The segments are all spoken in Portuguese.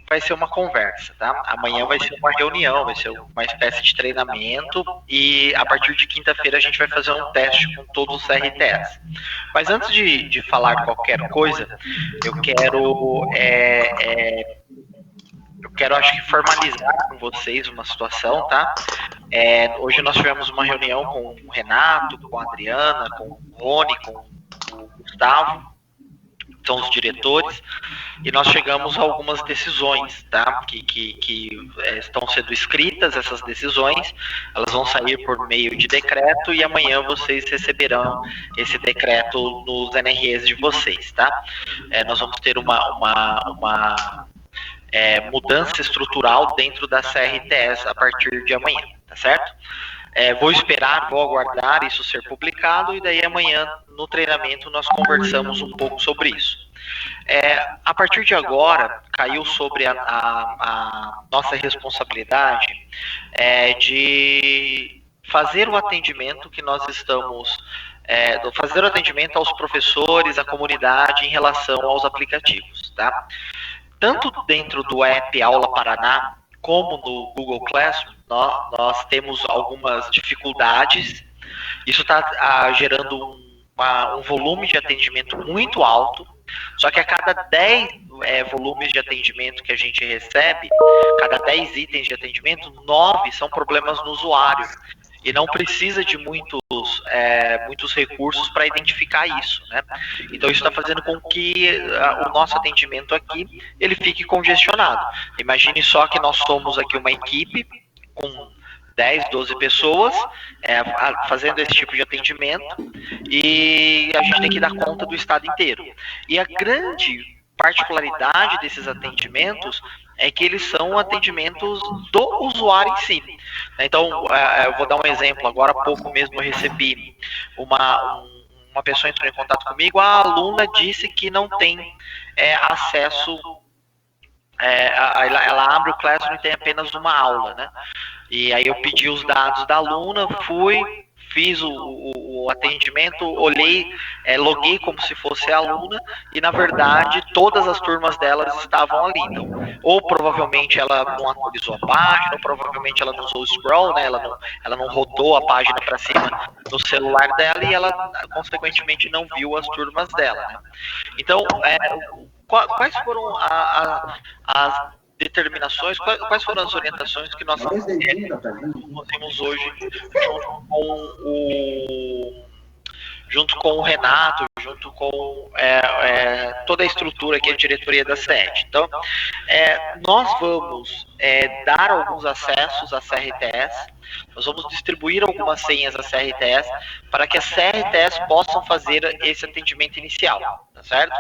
vai ser uma conversa, tá? Amanhã vai ser uma reunião, vai ser uma espécie de treinamento e a partir de quinta-feira a gente vai fazer um teste com todos os CRTS. Mas antes de falar qualquer coisa, eu quero, acho que, formalizar com vocês uma situação, tá? Hoje nós tivemos uma reunião com o Renato, com a Adriana, com o Rony, com o Gustavo, são os diretores, e nós chegamos a algumas decisões, tá? Que estão sendo escritas, essas decisões, elas vão sair por meio de decreto e amanhã vocês receberão esse decreto nos NREs de vocês, tá? Nós vamos ter uma mudança estrutural dentro da CRTS a partir de amanhã, tá certo? Vou esperar, vou aguardar isso ser publicado e daí amanhã no treinamento nós conversamos um pouco sobre isso. A partir de agora, caiu sobre a nossa responsabilidade de fazer o atendimento que nós estamos, fazer o atendimento aos professores, à comunidade em relação aos aplicativos, tá? Tanto dentro do app Aula Paraná, como no Google Classroom, nós temos algumas dificuldades. Isso está gerando um volume de atendimento muito alto, só que a cada 10 volumes de atendimento que a gente recebe, cada 10 itens de atendimento, 9 são problemas no usuário. E não precisa de muitos recursos para identificar isso, né? Então isso está fazendo com que o nosso atendimento aqui ele fique congestionado. Imagine só que nós somos aqui uma equipe com 10, 12 pessoas fazendo esse tipo de atendimento e a gente tem que dar conta do estado inteiro. E a grande particularidade desses atendimentos é que eles são atendimentos do usuário em si. Então, eu vou dar um exemplo. Agora há pouco mesmo eu recebi uma pessoa entrou em contato comigo, a aluna disse que não tem acesso, ela abre o Classroom e tem apenas uma aula, né? E aí eu pedi os dados da aluna, fiz o atendimento, olhei, loguei como se fosse a aluna e na verdade todas as turmas delas estavam ali. Então, ou provavelmente ela não atualizou a página, ou provavelmente ela não usou o scroll, né? Ela não rodou a página para cima no celular dela e ela consequentemente não viu as turmas dela, né? Então, quais foram as determinações, quais foram as orientações que nós temos hoje junto com o Renato, junto com toda a estrutura que é a diretoria da SED. Então, nós vamos dar alguns acessos à CRTS, nós vamos distribuir algumas senhas à CRTS para que as CRTS possam fazer esse atendimento inicial, tá certo?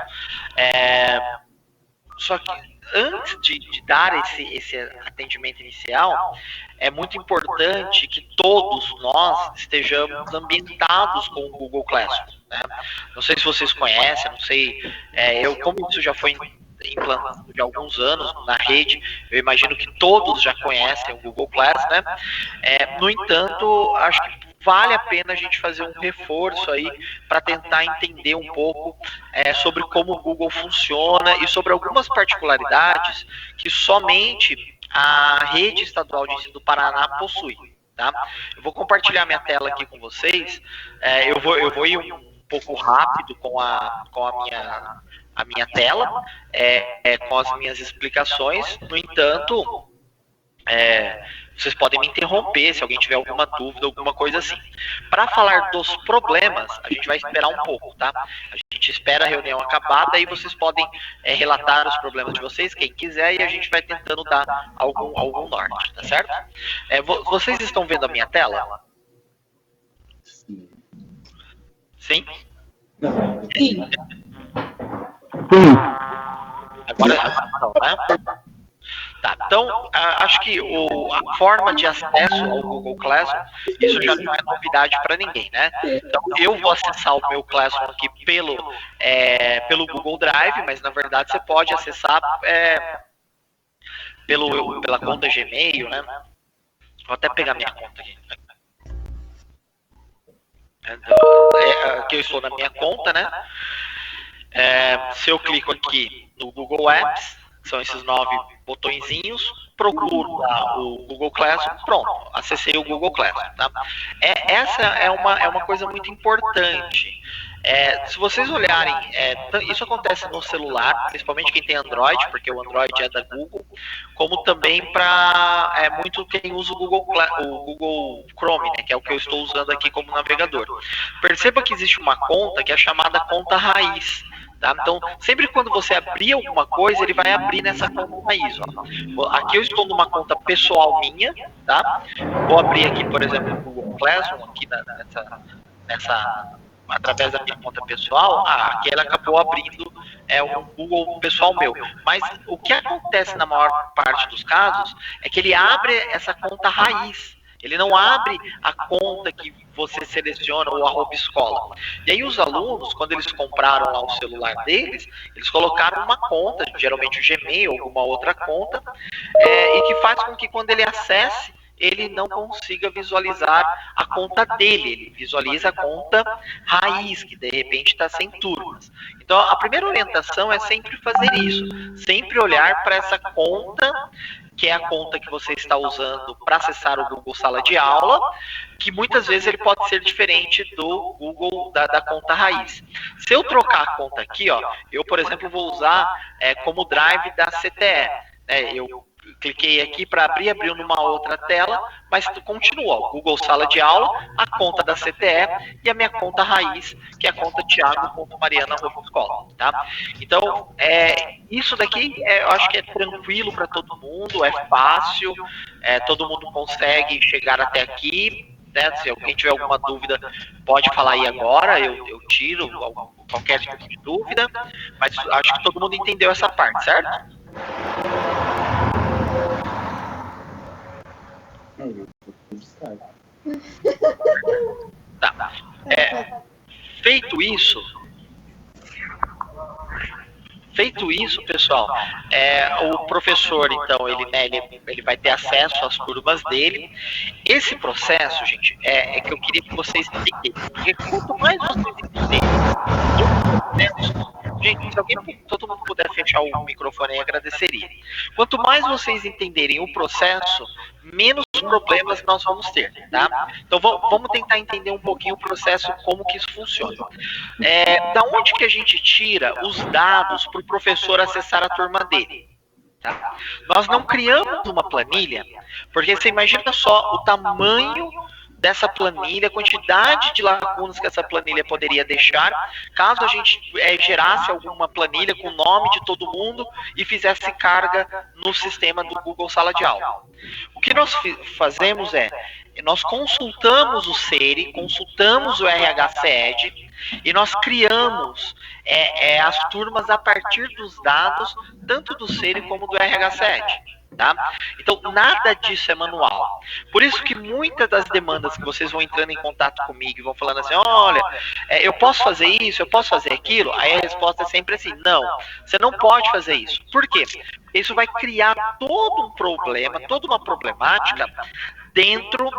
Só que antes de dar esse atendimento inicial, é muito importante que todos nós estejamos ambientados com o Google Classroom, né? Não sei se vocês conhecem, não sei, como isso já foi implantado de alguns anos na rede, eu imagino que todos já conhecem o Google Class, né? No entanto, acho que vale a pena a gente fazer um reforço aí para tentar entender um pouco sobre como o Google funciona e sobre algumas particularidades que somente a rede estadual de ensino do Paraná possui, tá? Eu vou compartilhar minha tela aqui com vocês. Eu vou ir um pouco rápido com a minha tela, com as minhas explicações. No entanto, vocês podem me interromper se alguém tiver alguma dúvida, alguma coisa assim. Para falar dos problemas, a gente vai esperar um pouco, tá? A gente espera a reunião acabar, daí vocês podem relatar os problemas de vocês, quem quiser, e a gente vai tentando dar algum norte, tá certo? Vocês estão vendo a minha tela? Sim? Sim. Agora não, né? Tá, então, acho que a forma de acesso ao Google Classroom, isso já não é novidade para ninguém, né? Então, eu vou acessar o meu Classroom aqui pelo Google Drive, mas na verdade você pode acessar pela conta Gmail, né? Vou até pegar minha conta aqui. Então, aqui eu estou na minha conta, né? Se eu clico aqui no Google Apps, que são esses 9 botõezinhos, procuro lá o Google Classroom, pronto, acessei o Google Classroom, tá? Essa é uma coisa muito importante. Se vocês olharem, isso acontece no celular, principalmente quem tem Android, porque o Android é da Google, como também para muito quem usa o Google Chrome, né, que é o que eu estou usando aqui como navegador. Perceba que existe uma conta que é chamada conta raiz. Tá? Então, sempre quando você abrir alguma coisa, ele vai abrir nessa conta raiz. Ó. Aqui eu estou numa conta pessoal minha, tá? Vou abrir aqui, por exemplo, o Google Classroom, aqui através da minha conta pessoal. Aqui ela acabou abrindo o Google pessoal meu. Mas o que acontece na maior parte dos casos é que ele abre essa conta raiz. Ele não abre a conta que você seleciona, o @escola. E aí os alunos, quando eles compraram lá o celular deles, eles colocaram uma conta, geralmente o Gmail ou alguma outra conta, e que faz com que quando ele acesse, ele não consiga visualizar a conta dele, ele visualiza a conta raiz, que de repente está sem turmas. Então, a primeira orientação é sempre fazer isso, sempre olhar para essa conta, que é a conta que você está usando para acessar o Google Sala de Aula, que muitas vezes ele pode ser diferente do Google, da conta raiz. Se eu trocar a conta aqui, ó, eu, por exemplo, vou usar como Drive da CTE. Eu cliquei aqui para abriu numa outra tela, mas continua, ó, Google Sala de Aula, a conta da CTE e a minha conta raiz, que é a conta Thiago.mariana.escola, tá? Então, isso daqui eu acho que é tranquilo para todo mundo, é fácil, todo mundo consegue chegar até aqui, né? Se alguém tiver alguma dúvida, pode falar aí agora, eu tiro qualquer tipo de dúvida, mas acho que todo mundo entendeu essa parte, certo? Tá. Feito isso, pessoal, o professor, então, ele vai ter acesso às turmas dele. Esse processo, gente, é que eu queria que vocês entendessem. Porque quanto mais vocês entenderem gente, se todo mundo puder fechar o microfone aí, agradeceria. Quanto mais vocês entenderem o processo, menos problemas nós vamos ter, tá? Então vamos tentar entender um pouquinho o processo, como que isso funciona. Da onde que a gente tira os dados para o professor acessar a turma dele? Tá? Nós não criamos uma planilha, porque você imagina só o tamanho dessa planilha, a quantidade de lacunas que essa planilha poderia deixar, caso a gente gerasse alguma planilha com o nome de todo mundo e fizesse carga no sistema do Google Sala de Aula. O que nós fazemos nós consultamos o SERI, consultamos o RH-CED e nós criamos as turmas a partir dos dados, tanto do SERI como do RH-CED. Tá? Então, nada disso é manual. Por isso que muitas das demandas que vocês vão entrando em contato comigo e vão falando assim, olha, eu posso fazer isso, eu posso fazer aquilo? Aí a resposta é sempre assim, não, você não pode fazer isso. Por quê? Isso vai criar todo um problema, toda uma problemática dentro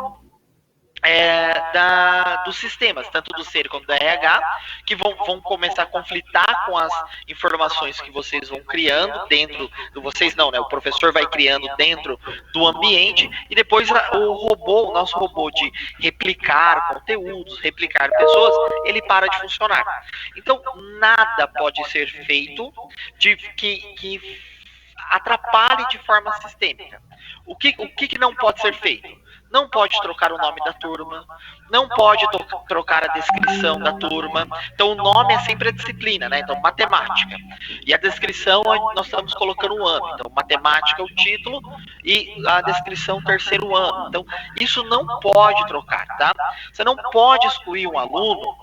dos sistemas, tanto do SERI quanto do RH, que vão começar a conflitar com as informações que vocês vão criando dentro do vocês não, né? O professor vai criando dentro do ambiente e depois o nosso robô de replicar conteúdos, replicar pessoas, ele para de funcionar. Então, nada pode ser feito que atrapalhe de forma sistêmica. O que não pode ser feito? Não pode trocar o nome da turma, não pode trocar a descrição da turma. Então, o nome é sempre a disciplina, né? Então, matemática. E a descrição, nós estamos colocando o ano. Então, matemática é o título e a descrição, terceiro ano. Então, isso não pode trocar, tá? Você não pode excluir um aluno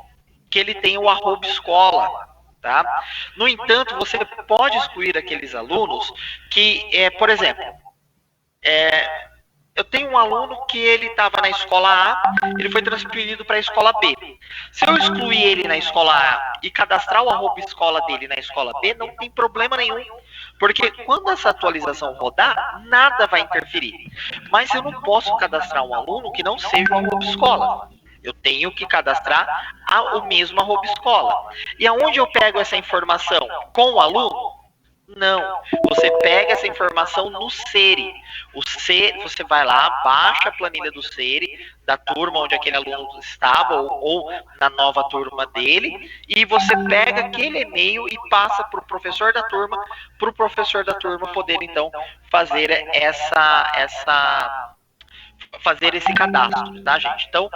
que ele tenha o @escola. Tá? No entanto, você pode excluir aqueles alunos que, por exemplo, eu tenho um aluno que ele estava na escola A, ele foi transferido para a escola B. Se eu excluir ele na escola A e cadastrar o @escola dele na escola B, não tem problema nenhum. Porque quando essa atualização rodar, nada vai interferir. Mas eu não posso cadastrar um aluno que não seja o @escola. Eu tenho que cadastrar o mesmo @escola. E aonde eu pego essa informação? Com o aluno? Não, você pega essa informação no SERI. O SERI, você vai lá, baixa a planilha do SERI, da turma onde aquele aluno estava, ou na nova turma dele, e você pega aquele e-mail e passa para o professor da turma poder, então, fazer fazer esse cadastro, tá, gente? Então,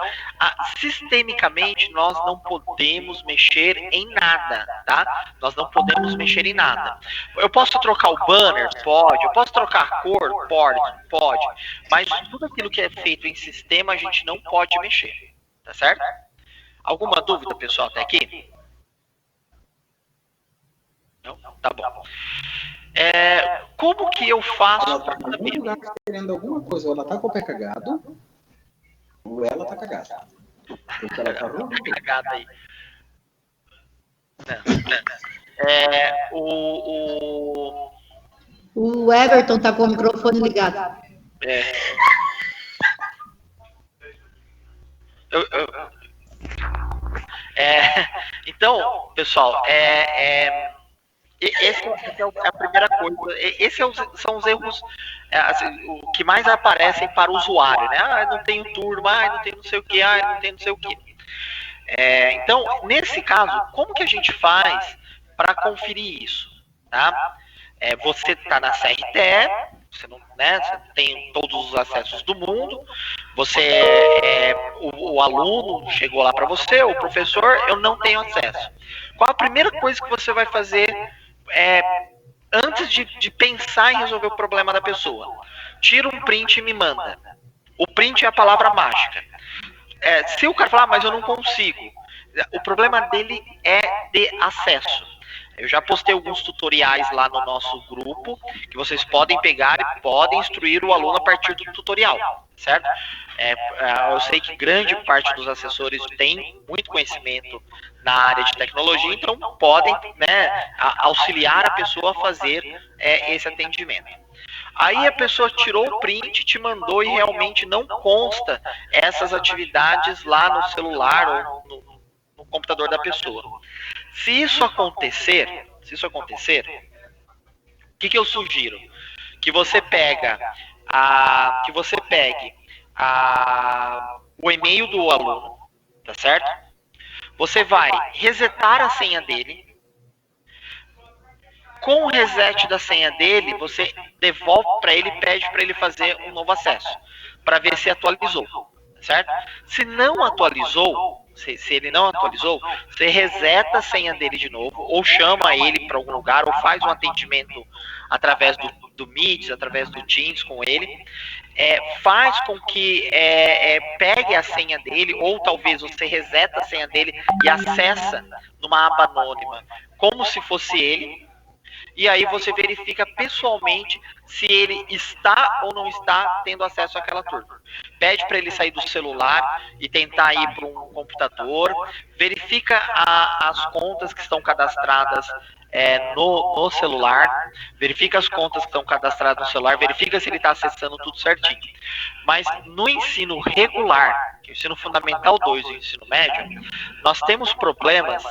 sistemicamente, nós não podemos mexer em nada, tá? Nós não podemos mexer em nada. Eu posso trocar o banner? Pode. Eu posso trocar a cor? Pode. Mas tudo aquilo que é feito em sistema, a gente não pode mexer, tá certo? Alguma dúvida, pessoal, até aqui? Não? Tá bom. Como que eu faço ela tá em algum lugar querendo alguma coisa, ou ela tá com o pé cagado, ou ela tá cagada. Porque ela tá cagada aí. O Everton tá com o microfone ligado. Então, pessoal, essa é a primeira coisa. Esses são os erros assim, o que mais aparecem para o usuário, né? Não tenho turma, não tenho não sei o que, não tenho não sei o que. Então, nesse caso, como que a gente faz para conferir isso? Tá? Você está na CRTE, você tem todos os acessos do mundo, o aluno chegou lá para você, o professor, eu não tenho acesso. Qual a primeira coisa que você vai fazer antes de pensar em resolver o problema da pessoa? Tira um print e me manda. O print é a palavra mágica. Se o cara falar, mas eu não consigo, o problema dele é de acesso. Eu já postei alguns tutoriais lá no nosso grupo, que vocês podem pegar e podem instruir o aluno a partir do tutorial, certo? Eu sei que grande parte dos assessores tem muito conhecimento na área de tecnologia, então podem, auxiliar a pessoa a fazer esse atendimento. Aí a pessoa tirou o print, te mandou e realmente não consta essas atividades lá no celular ou no computador da pessoa. Se isso acontecer, o que eu sugiro? Que você pegue o e-mail do aluno, tá certo? Você vai resetar a senha dele. Com o reset da senha dele, você devolve para ele e pede para ele fazer um novo acesso, para ver se atualizou, certo? Se não atualizou, se ele não atualizou, você reseta a senha dele de novo, ou chama ele para algum lugar, ou faz um atendimento através do Meet, através do Teams com ele, faz com que pegue a senha dele, ou talvez você reseta a senha dele e acessa numa aba anônima, como se fosse ele. E aí você verifica pessoalmente se ele está ou não está tendo acesso àquela turma. Pede para ele sair do celular e tentar ir para um computador. Verifica as contas que estão cadastradas no celular. Verifica as contas que estão cadastradas no celular. Verifica se ele está acessando tudo certinho. Mas no ensino regular, que é o ensino fundamental 2 e o ensino médio, nós temos problemas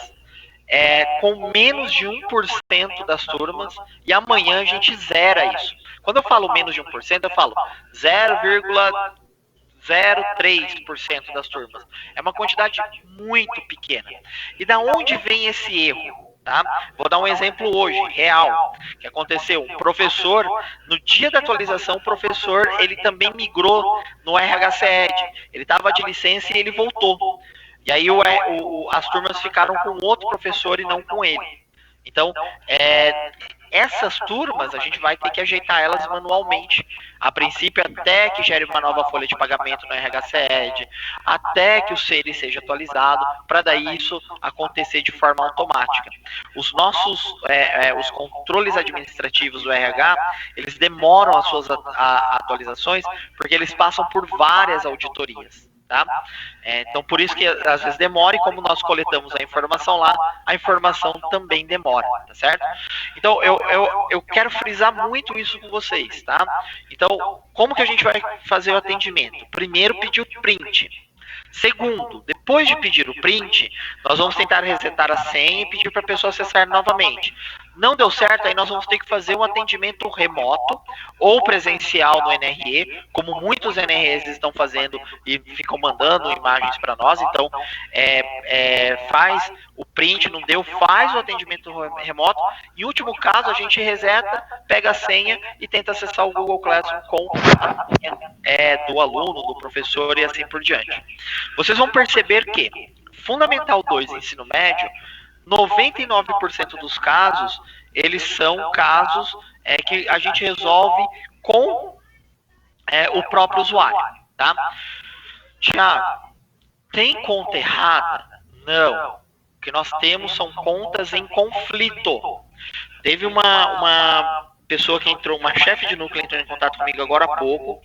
com menos de 1% das turmas, e amanhã a gente zera isso. Quando eu falo menos de 1%, eu falo 0,03% das turmas. É uma quantidade muito pequena. E da onde vem esse erro? Tá? Vou dar um exemplo hoje, real, que aconteceu. Um professor, no dia da atualização, o professor, ele também migrou no RHCED. Ele estava de licença e ele voltou. E aí as turmas ficaram com outro professor e não com ele. Então, essas turmas, a gente vai ter que ajeitar elas manualmente. A princípio, até que gere uma nova folha de pagamento no RHCED, até que o SERI seja atualizado, para daí isso acontecer de forma automática. Os os controles administrativos do RH, eles demoram as suas atualizações, porque eles passam por várias auditorias. Tá? Então, por isso que às vezes demora, e como nós coletamos a informação lá, a informação também demora, tá certo? Então, eu quero frisar muito isso com vocês, tá? Então, como que a gente vai fazer o atendimento? Primeiro, pedir o print. Segundo, depois de pedir o print, nós vamos tentar resetar a senha e pedir para a pessoa acessar novamente. Não deu certo, aí nós vamos ter que fazer um atendimento remoto ou presencial no NRE, como muitos NREs estão fazendo e ficam mandando imagens para nós. Então, faz o print, não deu, faz o atendimento remoto. Em último caso, a gente reseta, pega a senha e tenta acessar o Google Classroom com a senha do aluno, do professor e assim por diante. Vocês vão perceber que Fundamental 2 ensino médio, 99% dos casos, eles são casos que a gente resolve com o próprio usuário, tá? Tiago, tem conta errada? Não. O que nós temos são contas em conflito. Teve uma pessoa que entrou, uma chefe de núcleo entrou em contato comigo agora há pouco,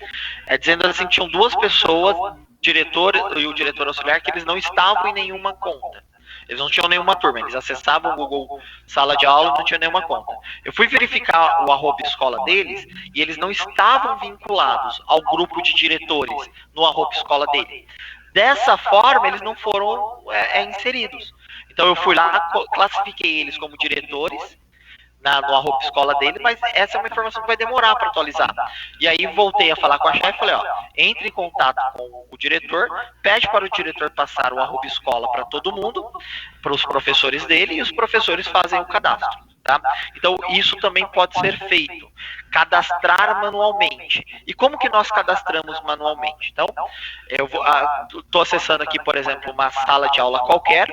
dizendo assim, tinham duas pessoas, diretor e o diretor auxiliar, que eles não estavam em nenhuma conta. Eles não tinham nenhuma turma, eles acessavam o Google Sala de Aula e não tinham nenhuma conta. Eu fui verificar o @escola deles e eles não estavam vinculados ao grupo de diretores no @escola dele. Dessa forma, eles não foram inseridos. Então eu fui lá, classifiquei eles como diretores no @escola dele, mas essa é uma informação que vai demorar para atualizar. E aí voltei a falar com a chefe e falei, entre em contato com o diretor, pede para o diretor passar o @escola para todo mundo, para os professores dele, e os professores fazem o cadastro. Tá? Então isso também pode ser feito, cadastrar manualmente. E como que nós cadastramos manualmente? Então, eu estou acessando aqui, por exemplo, uma sala de aula qualquer.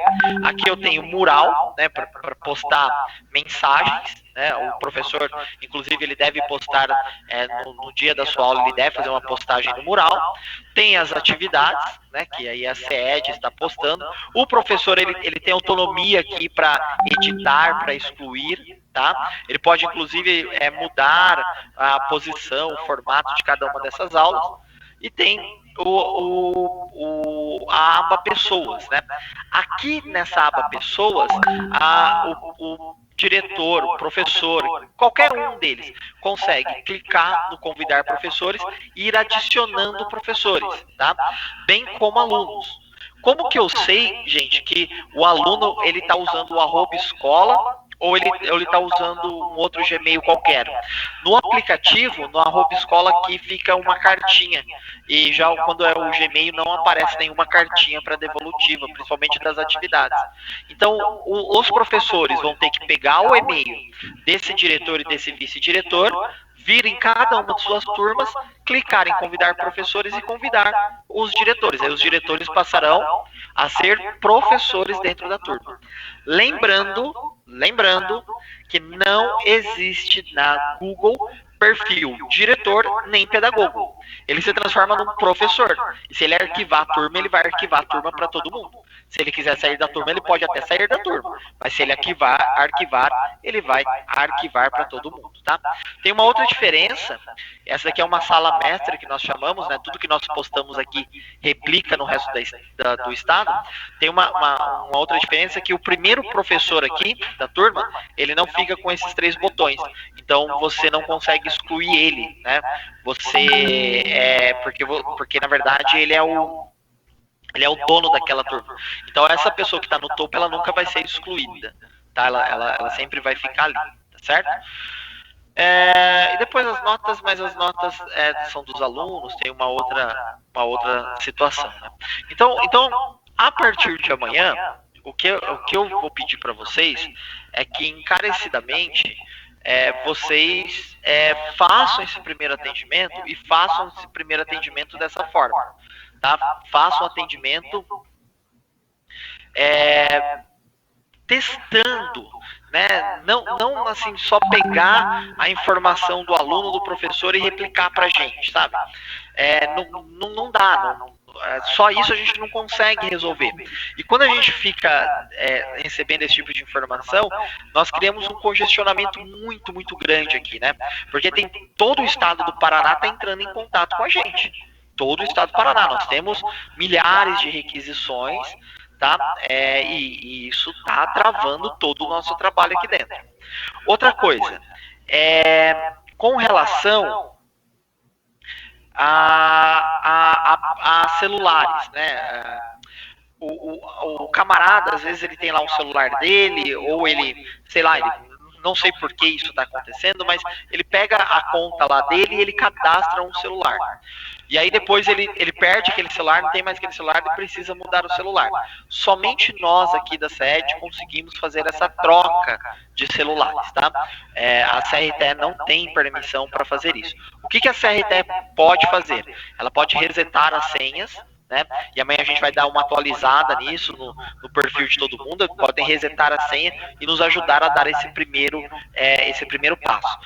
Aqui eu tenho mural, né, para postar mensagens. Né? O professor, inclusive, ele deve postar no dia da sua aula, ele deve fazer uma postagem no mural. Tem as atividades, né, que aí a CED está postando. O professor ele tem autonomia aqui para editar, para excluir. Tá? Ele pode, inclusive, mudar a posição, o formato de cada uma dessas aulas. E tem a aba Pessoas. Né? Aqui nessa aba Pessoas, o diretor, o professor, qualquer um deles consegue clicar no convidar professores e ir adicionando professores, tá? Bem como alunos. Como que eu sei, gente, que o aluno ele está usando o @escola ou ele está usando um outro Gmail qualquer? No aplicativo, no @escola aqui fica uma cartinha. E já quando é o Gmail não aparece nenhuma cartinha para devolutiva, principalmente das atividades. Então, os professores vão ter que pegar o e-mail desse diretor e desse vice-diretor, vir em cada uma de suas turmas, clicar em convidar professores e convidar os diretores. Aí os diretores passarão a ser professores dentro da turma. Lembrando que não existe na Google perfil diretor nem pedagogo. Ele se transforma num professor. E se ele arquivar a turma, ele vai arquivar a turma para todo mundo. Se ele quiser sair da turma, ele pode até sair da turma. Mas se ele arquivar, ele vai arquivar para todo mundo, tá? Tem uma outra diferença. Essa aqui é uma sala mestre que nós chamamos, né? Tudo que nós postamos aqui replica no resto do estado. Tem uma outra diferença que o primeiro professor aqui da turma, ele não fica com esses 3 botões. Então você não consegue excluir ele, né? Porque na verdade ele é o dono daquela turma. Então essa pessoa que está no topo, ela nunca vai ser excluída, tá? Ela sempre vai ficar ali, tá certo? E depois as notas, mas as notas são dos alunos, tem uma outra situação, né? Então, a partir de amanhã, o que eu vou pedir para vocês é que encarecidamente vocês façam esse primeiro atendimento e façam esse primeiro atendimento dessa forma, tá? Façam um atendimento testando, né? Não assim só pegar a informação do aluno, do professor e replicar para a gente, sabe? Não dá, só isso a gente não consegue resolver. E quando a gente fica recebendo esse tipo de informação, nós criamos um congestionamento muito, muito grande aqui, né? Porque todo o estado do Paraná está entrando em contato com a gente. Todo o estado do Paraná. Nós temos milhares de requisições, tá? E isso está travando todo o nosso trabalho aqui dentro. Outra coisa, com relação a celulares, né? O camarada, às vezes ele tem lá um celular dele, ou ele, sei lá, ele não sei por que isso está acontecendo, mas ele pega a conta lá dele e ele cadastra um celular. E aí depois ele perde aquele celular, não tem mais aquele celular, ele precisa mudar o celular. Somente nós aqui da sede conseguimos fazer essa troca de celulares, tá? A CRTE não tem permissão para fazer isso. O que a CRTE pode fazer? Ela pode resetar as senhas, né? E amanhã a gente vai dar uma atualizada nisso no perfil de todo mundo. Podem resetar a senha e nos ajudar a dar esse primeiro passo.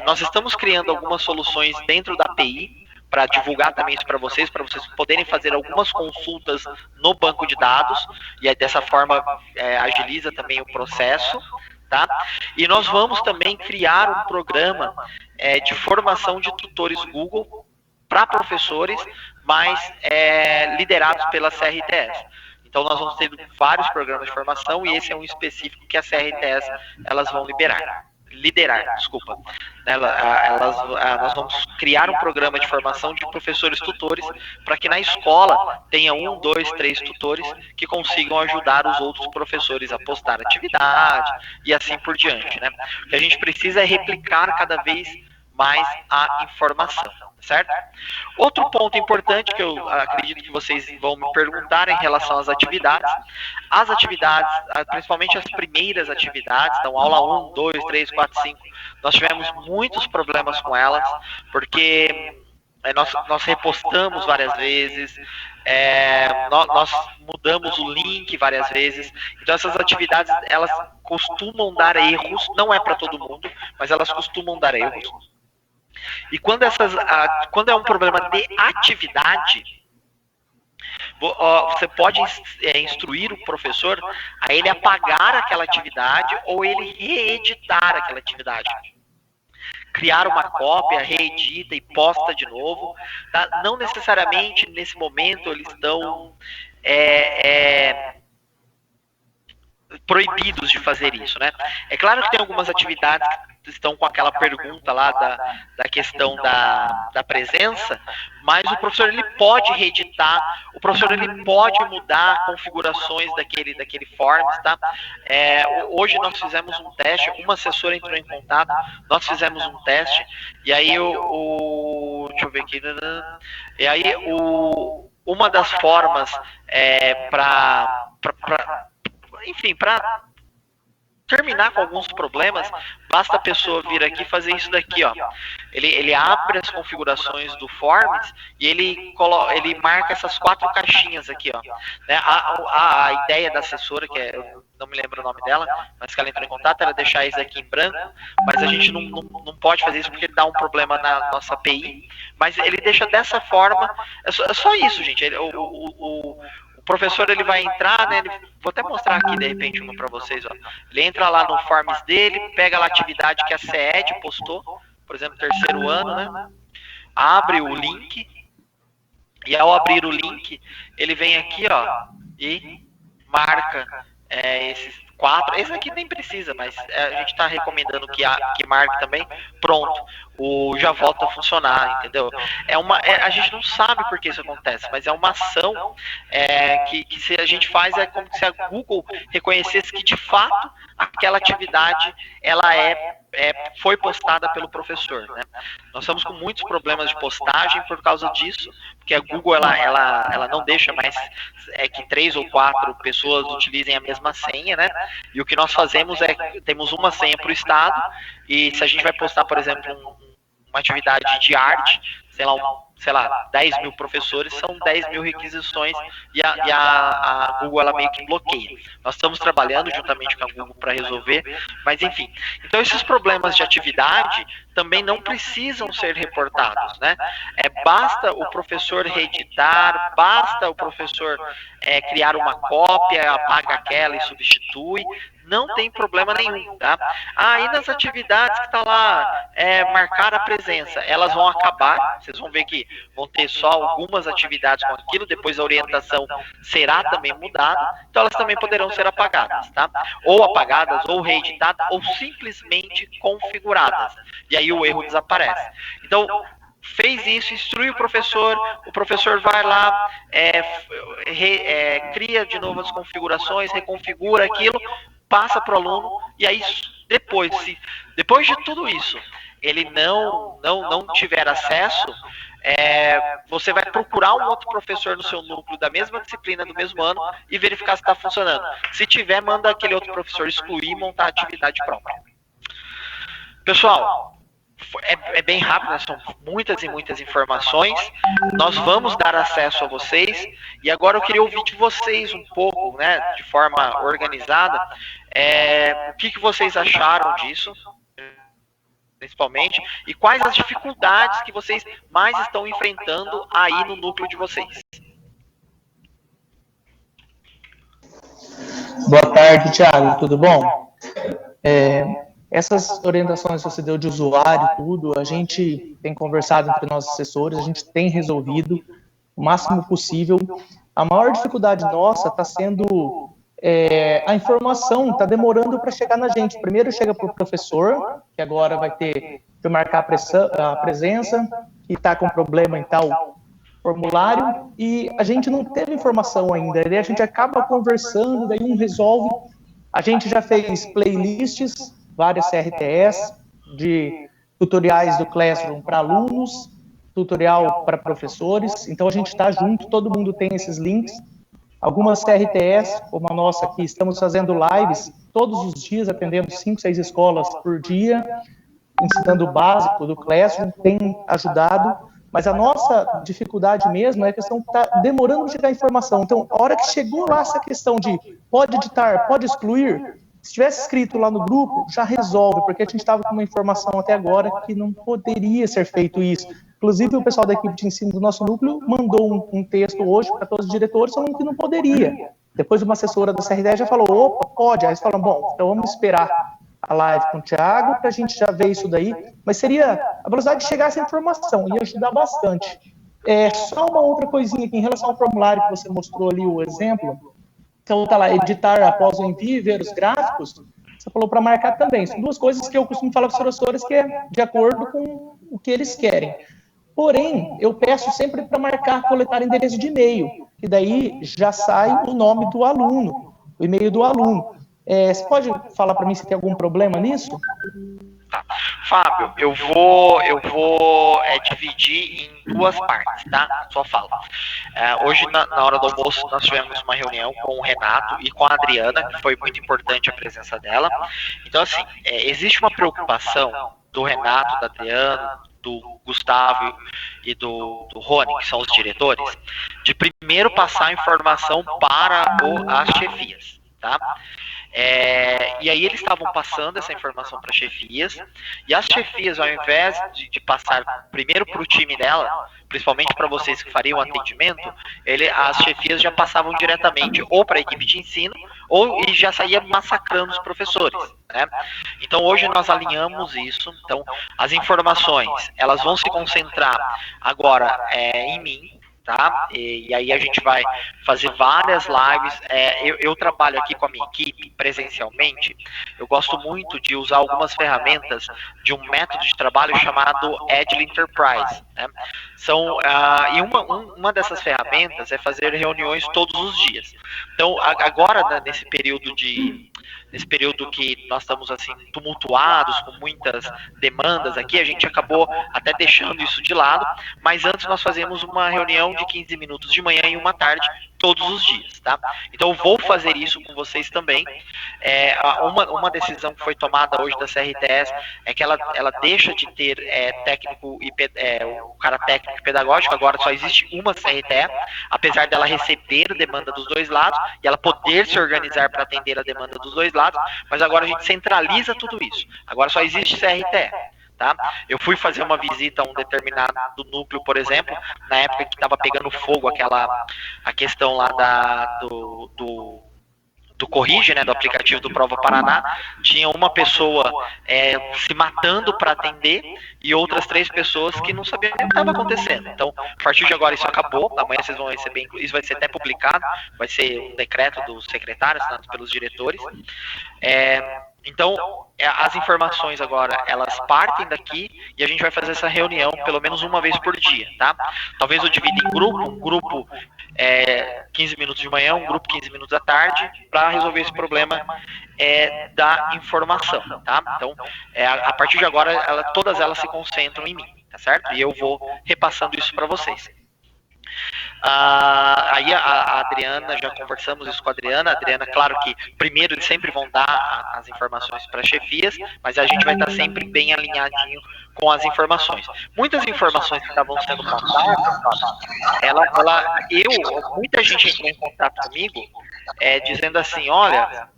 Nós estamos criando algumas soluções dentro da API para divulgar também isso para vocês poderem fazer algumas consultas no banco de dados, e aí dessa forma agiliza também o processo, tá? E nós vamos também criar um programa de formação de tutores Google para professores, mas liderados pela CRTS. Então nós vamos ter vários programas de formação, e esse é um específico que a CRTS elas vão liderar. Nós vamos criar um programa de formação de professores tutores para que na escola tenha 1, 2, 3 tutores que consigam ajudar os outros professores a postar atividade e assim por diante, né? O que a gente precisa é replicar cada vez mais a informação, certo? Outro ponto importante que eu acredito que vocês vão me perguntar em relação às atividades, principalmente as primeiras atividades, então aula 1, 2, 3, 4, 5, nós tivemos muitos problemas com elas, porque nós repostamos várias vezes, nós mudamos o link várias vezes, então essas atividades, elas costumam dar erros, não é para todo mundo, mas elas costumam dar erros. E quando é um problema de atividade, você pode instruir o professor a ele apagar aquela atividade ou ele reeditar aquela atividade. Criar uma cópia, reedita e posta de novo. Tá? Não necessariamente nesse momento eles estão proibidos de fazer isso, né? É claro que tem algumas atividades que estão com aquela pergunta lá da questão da presença, mas o professor ele pode reeditar, o professor ele pode mudar configurações daquele forms, tá? Hoje nós fizemos um teste, uma assessora entrou em contato, nós fizemos um teste, e aí deixa eu ver aqui, e aí uma das formas para terminar com alguns problemas, basta a pessoa vir aqui e fazer isso daqui, ó. Ele abre as configurações do Forms e ele marca essas 4 caixinhas aqui, ó. Né? A ideia da assessora, que eu não me lembro o nome dela, mas que ela entrou em contato, era deixar isso aqui em branco, mas a gente não pode fazer isso porque dá um problema na nossa API, mas ele deixa dessa forma, é só isso, gente. O professor ele vai entrar, né? Vou até mostrar aqui de repente uma para vocês, ó. Ele entra lá no Forms dele, pega lá a atividade que a CED postou, por exemplo, 3º ano, né? Abre o link, e ao abrir o link, ele vem aqui, ó, e marca esses 4. Esse aqui nem precisa, mas a gente está recomendando que marque também. Pronto, já volta a funcionar, entendeu? A gente não sabe por que isso acontece, mas é uma ação que se a gente faz é como se a Google reconhecesse que de fato aquela atividade ela foi postada pelo professor, né? Nós estamos com muitos problemas de postagem por causa disso, porque a Google ela não deixa mais que 3 ou 4 pessoas utilizem a mesma senha, né? E o que nós fazemos temos uma senha para o estado, e se a gente vai postar, por exemplo, uma atividade de arte, sei lá, 10 mil professores, são 10 mil requisições, e a Google ela meio que bloqueia. Nós estamos trabalhando juntamente com a Google para resolver, mas enfim. Então esses problemas de atividade também não precisam ser reportados, né? Basta o professor reeditar, basta o professor criar uma cópia, apaga aquela e substitui, não tem problema nenhum, tá? E nas atividades que está lá, marcar a presença, elas vão acabar, vocês vão ver que vão ter só algumas atividades com aquilo, depois a orientação será também mudada, então elas também poderão ser apagadas, tá? Ou apagadas, ou reeditadas, ou simplesmente configuradas, e aí o erro desaparece. Então, fez isso, instrui o professor vai lá, cria de novo as configurações, reconfigura aquilo, passa para o aluno, e aí depois de tudo isso, ele não tiver acesso, você vai procurar um outro professor no seu núcleo da mesma disciplina do mesmo ano e verificar se está funcionando. Se tiver, manda aquele outro professor excluir e montar a atividade própria. Pessoal, é bem rápido, né? São muitas e muitas informações. Nós vamos dar acesso a vocês. E agora eu queria ouvir de vocês um pouco, né, de forma organizada, o que vocês acharam disso, principalmente, e quais as dificuldades que vocês mais estão enfrentando aí no núcleo de vocês. Boa tarde, Thiago, tudo bom? Essas orientações que você deu de usuário, tudo, a gente tem conversado entre nós assessores, a gente tem resolvido o máximo possível. A maior dificuldade nossa está sendo a informação, está demorando para chegar na gente. Primeiro chega para o professor, que agora vai ter que marcar a presença, que está com problema em tal formulário, e a gente não teve informação ainda. Daí a gente acaba conversando, daí um resolve. A gente já fez playlists, várias CRTS, de tutoriais do Classroom para alunos, tutorial para professores, então a gente está junto, todo mundo tem esses links. Algumas CRTS, como a nossa aqui, estamos fazendo lives todos os dias, atendendo 5, 6 escolas por dia, ensinando o básico do Classroom, tem ajudado, mas a nossa dificuldade mesmo é a questão que está demorando para chegar a informação. Então, a hora que chegou lá essa questão de pode editar, pode excluir, se tivesse escrito lá no grupo, já resolve, porque a gente estava com uma informação até agora que não poderia ser feito isso. Inclusive, o pessoal da equipe de ensino do nosso núcleo mandou um texto hoje para todos os diretores falando que não poderia. Depois, uma assessora da CRDE já falou, opa, pode. Aí eles falaram, bom, então vamos esperar a live com o Thiago para a gente já ver isso daí. Mas seria a velocidade de chegar essa informação, ia ajudar bastante. Só uma outra coisinha aqui, em relação ao formulário que você mostrou ali, o exemplo. Então, está lá, editar após o envio, ver os gráficos, você falou para marcar também. São duas coisas que eu costumo falar para os professores que é de acordo com o que eles querem. Porém, eu peço sempre para marcar, coletar endereço de e-mail, que daí já sai o nome do aluno, o e-mail do aluno. Você pode falar para mim se tem algum problema nisso? Tá. Fábio, eu vou dividir em duas partes, tá? A sua fala. Hoje, na hora do almoço, nós tivemos uma reunião com o Renato e com a Adriana, que foi muito importante a presença dela. Então, assim, existe uma preocupação do Renato, da Adriana, do Gustavo e do Rony, que são os diretores, de primeiro passar a informação para as chefias, tá? E aí eles estavam passando essa informação para chefias, e as chefias, ao invés de passar primeiro para o time dela, principalmente para vocês que fariam atendimento, as chefias já passavam diretamente ou para a equipe de ensino, e já saía massacrando os professores, né? Então hoje nós alinhamos isso. Então as informações, elas vão se concentrar agora em mim, tá? E aí a gente vai fazer várias lives. Eu trabalho aqui com a minha equipe presencialmente. Eu gosto muito de usar algumas ferramentas de um método de trabalho chamado Agile Enterprise, né? E uma dessas ferramentas é fazer reuniões todos os dias. Então agora, né, nesse período que nós estamos assim tumultuados, com muitas demandas aqui, a gente acabou até deixando isso de lado, mas antes nós fazíamos uma reunião de 15 minutos de manhã e uma tarde, todos os dias, tá? Então eu vou fazer isso com vocês também. Uma decisão que foi tomada hoje da CRTS é que ela deixa de ter técnico o cara técnico e pedagógico, agora só existe uma CRTE, apesar dela receber a demanda dos dois lados e ela poder se organizar para atender a demanda dos dois lados, mas agora a gente centraliza tudo isso. Agora só existe CRTE. Tá? Eu fui fazer uma visita a um determinado núcleo, por exemplo, na época que estava pegando fogo a questão lá do Corrige, né, do aplicativo do Prova Paraná. Tinha uma pessoa se matando para atender e outras 3 pessoas que não sabiam o que estava acontecendo. Então, a partir de agora isso acabou. Amanhã vocês vão receber, isso vai ser até publicado, vai ser um decreto do secretário assinado pelos diretores. Então, as informações agora, elas partem daqui e a gente vai fazer essa reunião pelo menos uma vez por dia, tá? Talvez eu divida em grupo, um grupo 15 minutos de manhã, um grupo 15 minutos à tarde, para resolver esse problema da informação, tá? Então, a partir de agora, todas elas se concentram em mim, tá certo? E eu vou repassando isso para vocês. Aí a Adriana, já conversamos isso com a Adriana, claro que primeiro eles sempre vão dar as informações para as chefias, mas a gente vai estar sempre bem alinhadinho com as informações. Muitas informações que estavam sendo passadas, muita gente entrou em contato comigo, dizendo assim, olha,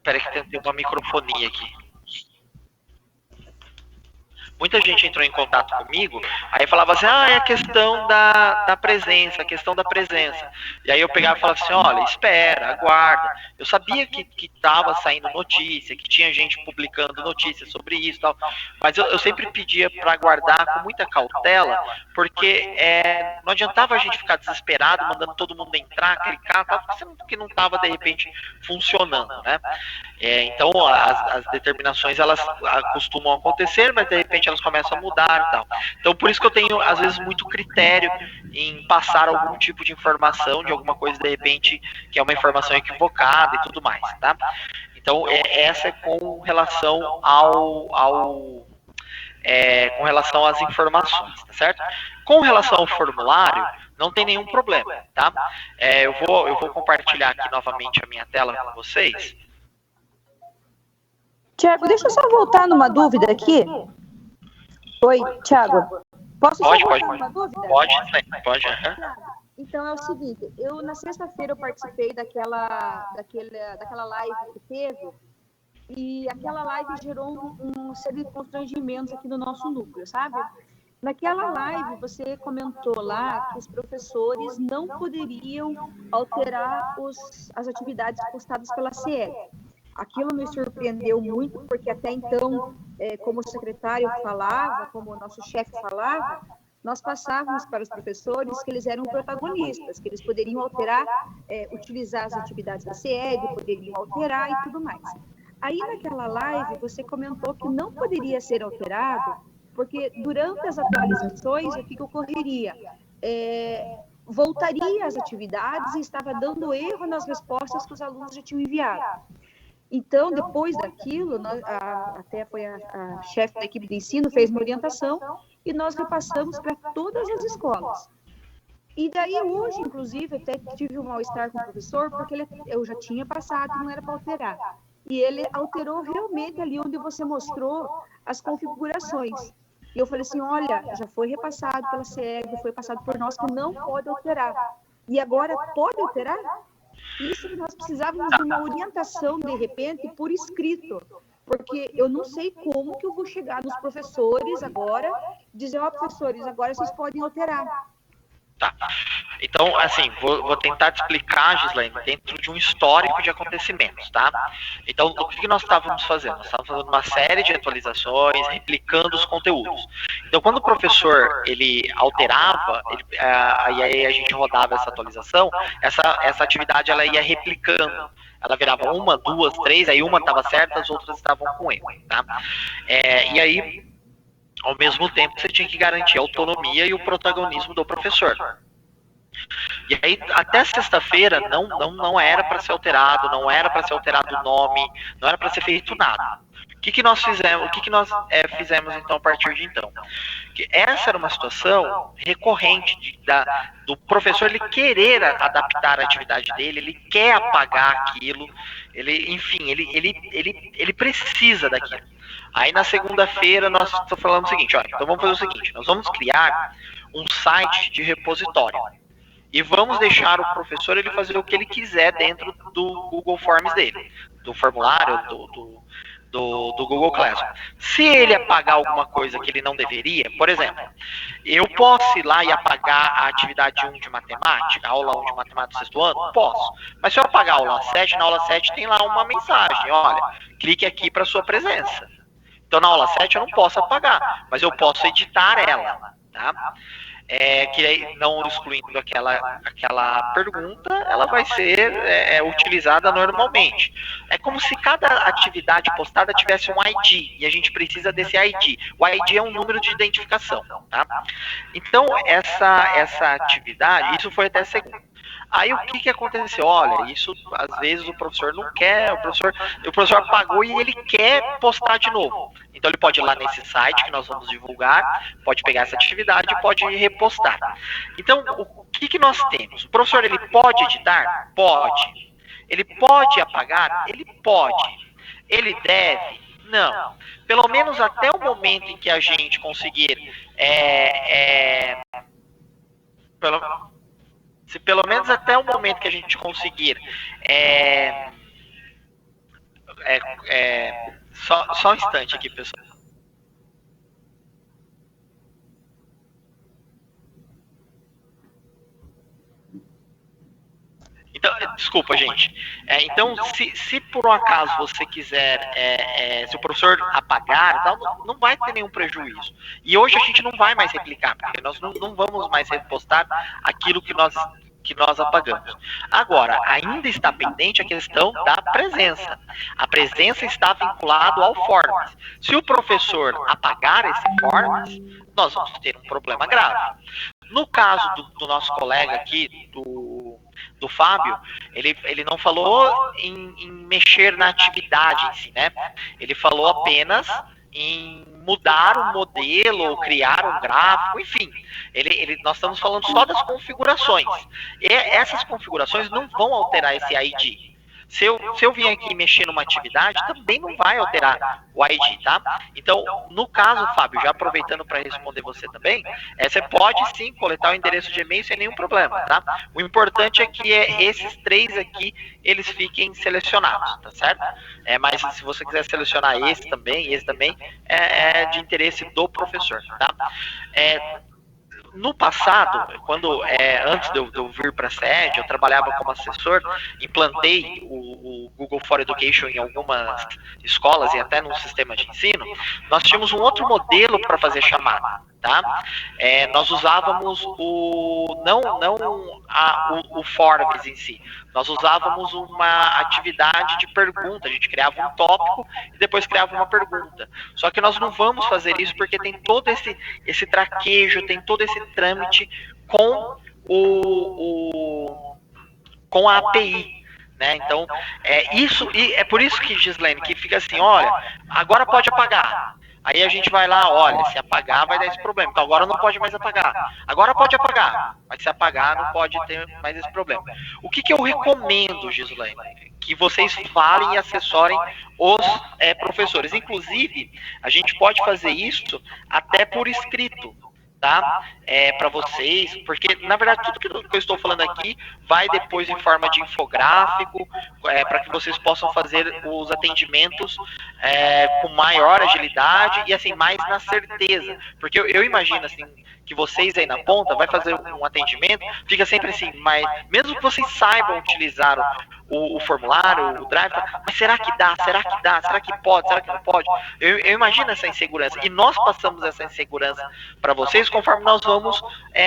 peraí que tem uma microfonia aqui. Muita gente entrou em contato comigo, aí falava assim, é a questão da presença, a questão da presença. E aí eu pegava e falava assim, olha, espera, aguarda. Eu sabia que estava saindo notícia, que tinha gente publicando notícias sobre isso e tal, mas eu sempre pedia para aguardar com muita cautela, porque não adiantava a gente ficar desesperado, mandando todo mundo entrar, clicar, tal, porque não estava, de repente, funcionando, né? Então, as determinações, elas costumam acontecer, mas de repente elas começam a mudar e tal. Então, por isso que eu tenho, às vezes, muito critério em passar algum tipo de informação, de alguma coisa, de repente, que é uma informação equivocada e tudo mais, tá? Então, essa é com relação com relação às informações, tá certo? Com relação ao formulário, não tem nenhum problema, tá? Eu vou compartilhar aqui novamente a minha tela com vocês. Tiago, deixa eu só voltar numa dúvida aqui. Oi, Tiago. Posso voltar numa dúvida? Pode. Então é o seguinte, na sexta-feira eu participei daquela live que teve, e aquela live gerou um série de constrangimentos aqui no nosso núcleo, sabe? Naquela live você comentou lá que os professores não poderiam alterar as atividades postadas pela CL. Aquilo me surpreendeu muito, porque até então, como o secretário falava, como o nosso chefe falava, nós passávamos para os professores que eles eram protagonistas, que eles poderiam alterar, utilizar as atividades da CED, poderiam alterar e tudo mais. Aí, naquela live, você comentou que não poderia ser alterado, porque durante as atualizações, o que ocorreria? Voltaria às atividades e estava dando erro nas respostas que os alunos já tinham enviado. Então, depois daquilo, até foi a chefe da equipe de ensino, fez uma orientação e nós repassamos para todas as escolas. E daí, hoje, inclusive, até tive um mal-estar com o professor, porque eu já tinha passado, não era para alterar. E ele alterou realmente ali onde você mostrou as configurações. E eu falei assim, olha, já foi repassado pela CEG, foi passado por nós, que não pode alterar. E agora pode alterar? Isso que nós precisávamos de uma orientação, de repente, por escrito, porque eu não sei como que eu vou chegar nos professores agora, dizer, professores, agora vocês podem alterar. Tá. Então, assim, vou tentar te explicar, Gislaine, dentro de um histórico de acontecimentos, tá? Então, o que nós estávamos fazendo? Nós estávamos fazendo uma série de atualizações, replicando os conteúdos. Então, quando o professor, ele alterava, aí a gente rodava essa atualização, essa atividade, ela ia replicando. Ela virava 1, 2, 3, aí uma estava certa, as outras estavam com erro, tá? E aí, ao mesmo tempo, você tinha que garantir a autonomia e o protagonismo do professor. E aí, até sexta-feira, não era para ser alterado, não era para ser alterado o nome, não era para ser feito nada. O que nós fizemos? O que nós fizemos, então, a partir de então? Que essa era uma situação recorrente do professor ele querer adaptar a atividade dele, ele quer apagar aquilo, ele precisa daquilo. Aí na segunda-feira nós falamos o seguinte, olha, então vamos fazer o seguinte, nós vamos criar um site de repositório e vamos deixar o professor ele fazer o que ele quiser dentro do Google Forms dele, do formulário, do Google Classroom. Se ele apagar alguma coisa que ele não deveria, por exemplo, eu posso ir lá e apagar a atividade 1 de matemática, a aula 1 de matemática do 6º ano? Posso. Mas se eu apagar a aula 7, na aula 7 tem lá uma mensagem, olha, clique aqui para sua presença. Então, na aula 7 eu não posso apagar, mas eu posso editar ela, tá? que aí, não excluindo aquela pergunta, ela vai ser utilizada normalmente. É como se cada atividade postada tivesse um ID, e a gente precisa desse ID. O ID é um número de identificação, tá? Então, essa atividade, isso foi até segunda. Aí o que aconteceu? Olha, isso às vezes o professor não quer, o professor apagou e ele quer postar de novo. Então ele pode ir lá nesse site que nós vamos divulgar, pode pegar essa atividade e pode repostar. Então, o que nós temos? O professor, ele pode editar? Pode. Ele pode apagar? Ele pode. Ele deve? Não. Pelo menos até o momento em que a gente conseguir pelo menos até o momento que a gente conseguir só um instante aqui, pessoal. Então, desculpa, gente. Então, se por um acaso você quiser, se o professor apagar, tal, não vai ter nenhum prejuízo. E hoje a gente não vai mais replicar, porque nós não vamos mais repostar aquilo que nós apagamos. Agora, ainda está pendente a questão da presença. A presença está vinculada ao Forms. Se o professor apagar esse Forms, nós vamos ter um problema grave. No caso do nosso colega aqui, do Fábio, ele não falou em mexer na atividade em si, né? Ele falou apenas em mudar um modelo, ou criar um gráfico, enfim. Nós estamos falando só das configurações. E essas configurações não vão alterar esse ID. Se eu vim aqui mexer numa atividade, também não vai alterar o ID, tá? Então, no caso, Fábio, já aproveitando para responder você também, você pode sim coletar o endereço de e-mail sem nenhum problema, tá? O importante é que esses 3 aqui, eles fiquem selecionados, tá certo? Mas se você quiser selecionar esse também, é de interesse do professor, tá? No passado, antes de eu vir para a sede, eu trabalhava como assessor, implantei o Google for Education em algumas escolas e até no sistema de ensino. Nós tínhamos um outro modelo para fazer chamada, tá? Nós usávamos o Forms em si. Nós usávamos uma atividade de pergunta, a gente criava um tópico e depois criava uma pergunta. Só que nós não vamos fazer isso porque tem todo esse traquejo, tem todo esse trâmite com com a API, né? Então, é por isso que, Gislaine, que fica assim, olha, agora pode apagar. Aí a gente vai lá, olha, se apagar vai dar esse problema. Então agora não pode mais apagar. Agora pode apagar, mas se apagar não pode ter mais esse problema. O que eu recomendo, Gislaine? Que vocês falem e assessorem os professores. Inclusive, a gente pode fazer isso até por escrito, tá? Para vocês, porque na verdade tudo que eu estou falando aqui vai depois em forma de infográfico, para que vocês possam fazer os atendimentos com maior agilidade e assim mais na certeza, porque eu imagino assim que vocês aí na ponta vai fazer um atendimento, fica sempre assim, mas mesmo que vocês saibam utilizar o formulário, o drive, mas será que dá? Será que dá? Será que pode? Será que não pode? Eu imagino essa insegurança, e nós passamos essa insegurança para vocês conforme nós vamos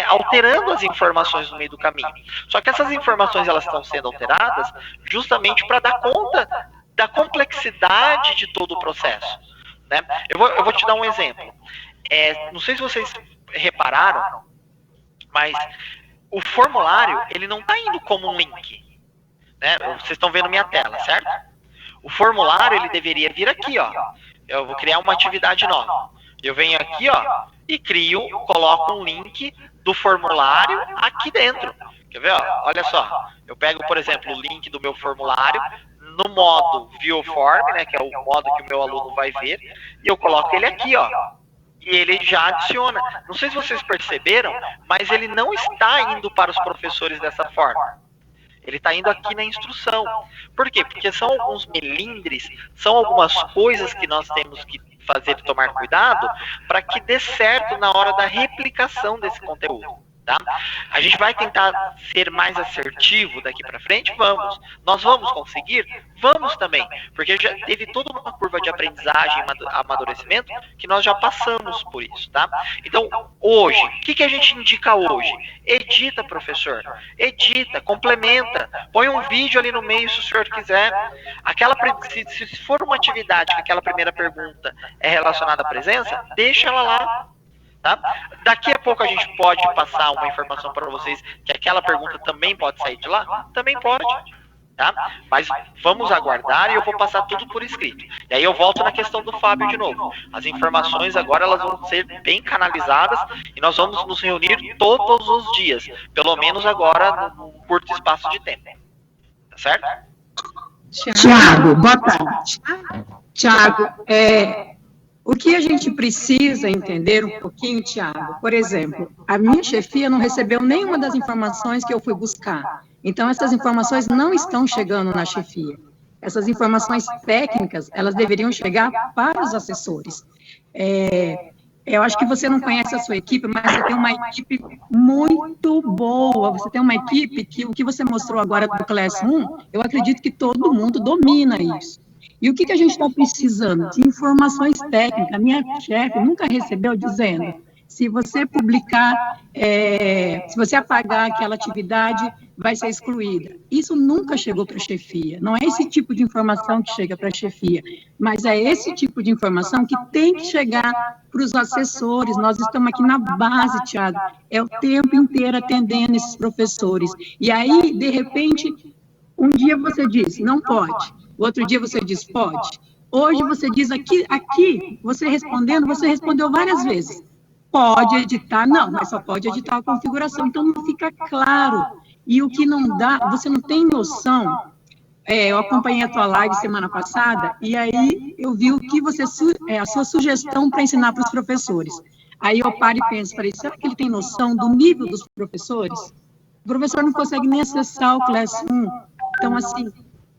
alterando as informações no meio do caminho. Só que essas informações elas estão sendo alteradas justamente para dar conta da complexidade de todo o processo, né? Eu vou te dar um exemplo. Não sei se vocês repararam, mas o formulário ele não está indo como um link, né? Vocês estão vendo minha tela, certo? O formulário ele deveria vir aqui, ó. Eu vou criar uma atividade nova. Eu venho aqui, ó, e coloco um link do formulário aqui dentro. Quer ver? Ó? Olha só. Eu pego, por exemplo, o link do meu formulário no modo View Form, né, que é o modo que o meu aluno vai ver, e eu coloco ele aqui, ó. E ele já adiciona. Não sei se vocês perceberam, mas ele não está indo para os professores dessa forma. Ele está indo aqui na instrução. Por quê? Porque são alguns melindres, são algumas coisas que nós temos que fazer e tomar cuidado para que dê certo na hora da replicação desse conteúdo. Tá? A gente vai tentar ser mais assertivo daqui para frente? Vamos. Nós vamos conseguir? Vamos também. Porque já teve toda uma curva de aprendizagem, amadurecimento, que nós já passamos por isso, tá? Então, hoje, o que a gente indica hoje? Edita, professor. Edita, complementa. Põe um vídeo ali no meio, se o senhor quiser. Se for uma atividade que aquela primeira pergunta é relacionada à presença, deixa ela lá. Tá? Daqui a pouco a gente pode passar uma informação para vocês que aquela pergunta também pode sair de lá? Também pode, tá? Mas vamos aguardar e eu vou passar tudo por escrito. E aí eu volto na questão do Fábio de novo. As informações agora elas vão ser bem canalizadas e nós vamos nos reunir todos os dias, pelo menos agora num curto espaço de tempo. Tá certo? Tiago, boa tarde. Tiago, o que a gente precisa entender um pouquinho, Tiago, por exemplo, a minha chefia não recebeu nenhuma das informações que eu fui buscar. Então, essas informações não estão chegando na chefia. Essas informações técnicas, elas deveriam chegar para os assessores. Eu acho que você não conhece a sua equipe, mas você tem uma equipe muito boa. Você tem uma equipe que o que você mostrou agora do Class 1, eu acredito que todo mundo domina isso. E o que a gente está precisando? De informações técnicas. A minha chefe nunca recebeu dizendo, se você publicar, se você apagar aquela atividade, vai ser excluída. Isso nunca chegou para a chefia. Não é esse tipo de informação que chega para a chefia, mas é esse tipo de informação que tem que chegar para os assessores. Nós estamos aqui na base, Tiago, é o tempo inteiro atendendo esses professores. E aí, de repente, um dia você diz, não pode. O outro dia você diz, pode. Hoje você diz aqui, você respondendo, você respondeu várias vezes. Pode editar? Não, mas só pode editar a configuração. Então, não fica claro. E o que não dá, você não tem noção. Eu acompanhei a tua live semana passada, e aí eu vi o que você, a sua sugestão para ensinar para os professores. Aí eu paro e penso, será que ele tem noção do nível dos professores? O professor não consegue nem acessar o Class 1. Então, assim,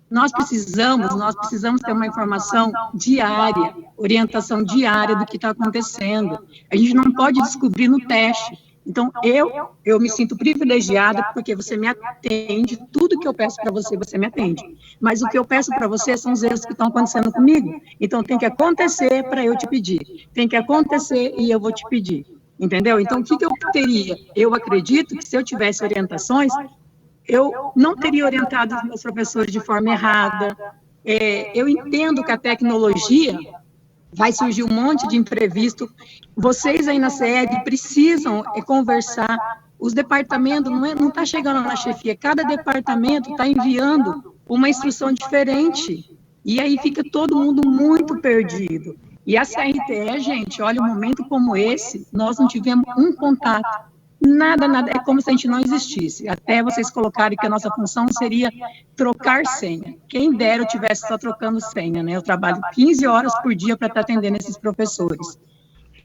nós precisamos ter uma informação diária, orientação diária do que está acontecendo. A gente não pode descobrir no teste. Então, eu me sinto privilegiada porque você me atende, tudo que eu peço para você, você me atende. Mas o que eu peço para você são os erros que estão acontecendo comigo. Então, tem que acontecer para eu te pedir. Tem que acontecer e eu vou te pedir. Entendeu? Então, o que eu teria? Eu acredito que se eu tivesse orientações, eu não teria orientado os meus professores de forma errada. Eu entendo que a tecnologia vai surgir um monte de imprevisto. Vocês aí na SED precisam conversar. Os departamentos não está chegando na chefia. Cada departamento está enviando uma instrução diferente. E aí fica todo mundo muito perdido. E a CRTE, gente, olha, um momento como esse, nós não tivemos um contato. Nada, é como se a gente não existisse. Até vocês colocarem que a nossa função seria trocar senha. Quem dera eu tivesse só trocando senha, né? Eu trabalho 15 horas por dia para estar atendendo esses professores.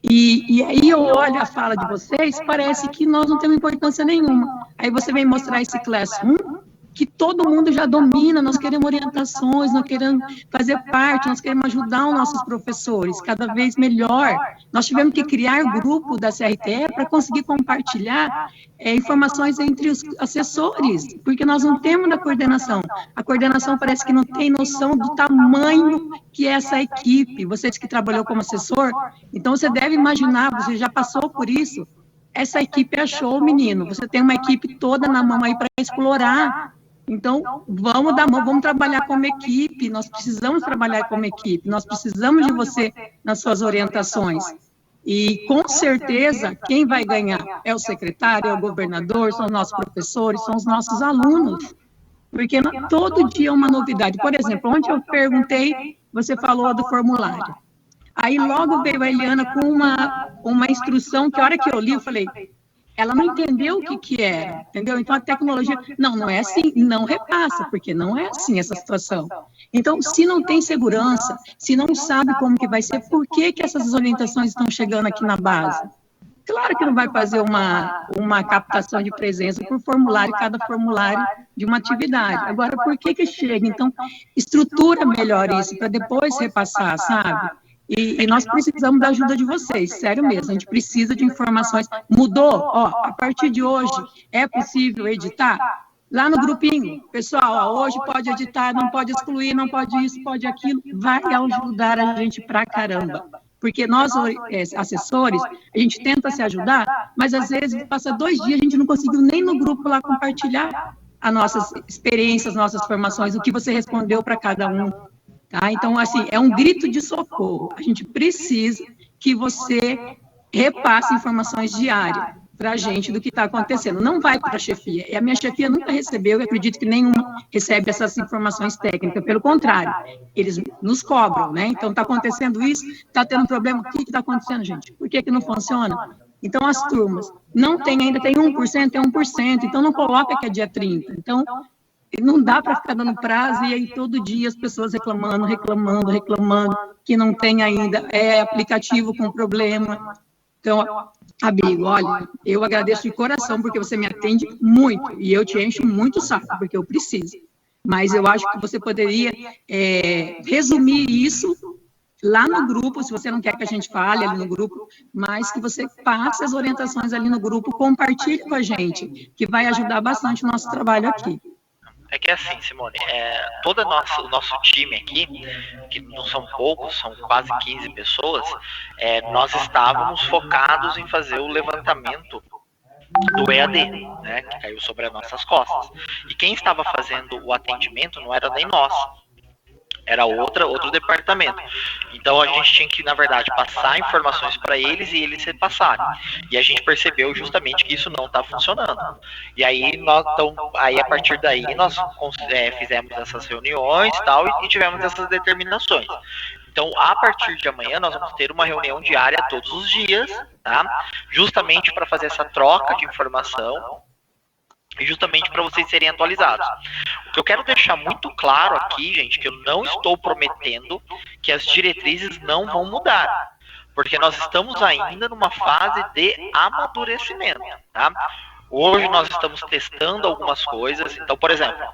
E aí eu olho a fala de vocês, parece que nós não temos importância nenhuma. Aí você vem mostrar esse Class 1, que todo mundo já domina, nós queremos orientações, nós queremos fazer parte, nós queremos ajudar os nossos professores cada vez melhor. Nós tivemos que criar grupo da CRTE para conseguir compartilhar informações entre os assessores, porque nós não temos da coordenação. A coordenação parece que não tem noção do tamanho que é essa equipe. Você disse que trabalhou como assessor, então você deve imaginar, você já passou por isso, essa equipe achou, menino, você tem uma equipe toda na mão aí para explorar. Então, vamos dar mão, vamos trabalhar como equipe, nós precisamos trabalhar como equipe, nós precisamos de você nas suas orientações. E, com certeza, quem vai ganhar é o secretário, é o governador, são os nossos professores, são os nossos alunos. Porque todo dia é uma novidade. Por exemplo, ontem eu perguntei, você falou do formulário. Aí, logo veio a Eliana com uma instrução que, a hora que eu li, eu falei... Ela não entendeu o que era, entendeu? Então, a tecnologia, não é assim, não repassa, porque não é assim essa situação. Então, se não tem segurança, se não sabe como que vai ser, por que essas orientações estão chegando aqui na base? Claro que não vai fazer uma captação de presença por formulário, cada formulário de uma atividade. Agora, por que chega? Então, estrutura melhor isso, para depois repassar, sabe? E nós precisamos da ajuda de vocês, sério mesmo, a gente precisa de informações. Mudou? Ó, a partir de hoje, é possível editar? Lá no grupinho, pessoal, ó, hoje pode editar, não pode excluir, não pode isso, pode aquilo, vai ajudar a gente pra caramba. Porque nós, assessores, a gente tenta se ajudar, mas às vezes passa 2 dias, a gente não conseguiu nem no grupo lá compartilhar as nossas experiências, nossas formações, o que você respondeu para cada um. Tá? Então, assim, é um grito de socorro. A gente precisa que você repasse informações diárias para a gente do que está acontecendo. Não vai para a chefia. E a minha chefia nunca recebeu, e acredito que nenhuma recebe essas informações técnicas. Pelo contrário, eles nos cobram, né? Então, está acontecendo isso, está tendo problema. O que está acontecendo, gente? Por que não funciona? Então, as turmas não tem ainda, tem 1%, é 1%. Então, não coloca que é dia 30. Então, não dá para ficar dando prazo e aí todo dia as pessoas reclamando, que não tem ainda aplicativo com problema. Então, amigo, olha, eu agradeço de coração porque você me atende muito e eu te encho muito o saco, porque eu preciso. Mas eu acho que você poderia resumir isso lá no grupo, se você não quer que a gente fale ali no grupo, mas que você passe as orientações ali no grupo, compartilhe com a gente, que vai ajudar bastante o nosso trabalho aqui. É que assim, Simone, todo o nosso time aqui, que não são poucos, são quase 15 pessoas, nós estávamos focados em fazer o levantamento do EAD, né, que caiu sobre as nossas costas. E quem estava fazendo o atendimento não era nem nós, era outro departamento. Então a gente tinha que, na verdade, passar informações para eles e eles repassarem. E a gente percebeu justamente que isso não está funcionando. E aí, a partir daí, nós fizemos essas reuniões e tivemos essas determinações. Então, a partir de amanhã, nós vamos ter uma reunião diária todos os dias, tá? Justamente para fazer essa troca de informação e justamente para vocês serem atualizados. O que eu quero deixar muito claro aqui, gente, que eu não estou prometendo que as diretrizes não vão mudar, porque nós estamos ainda numa fase de amadurecimento, tá? Hoje nós estamos testando algumas coisas, então, por exemplo,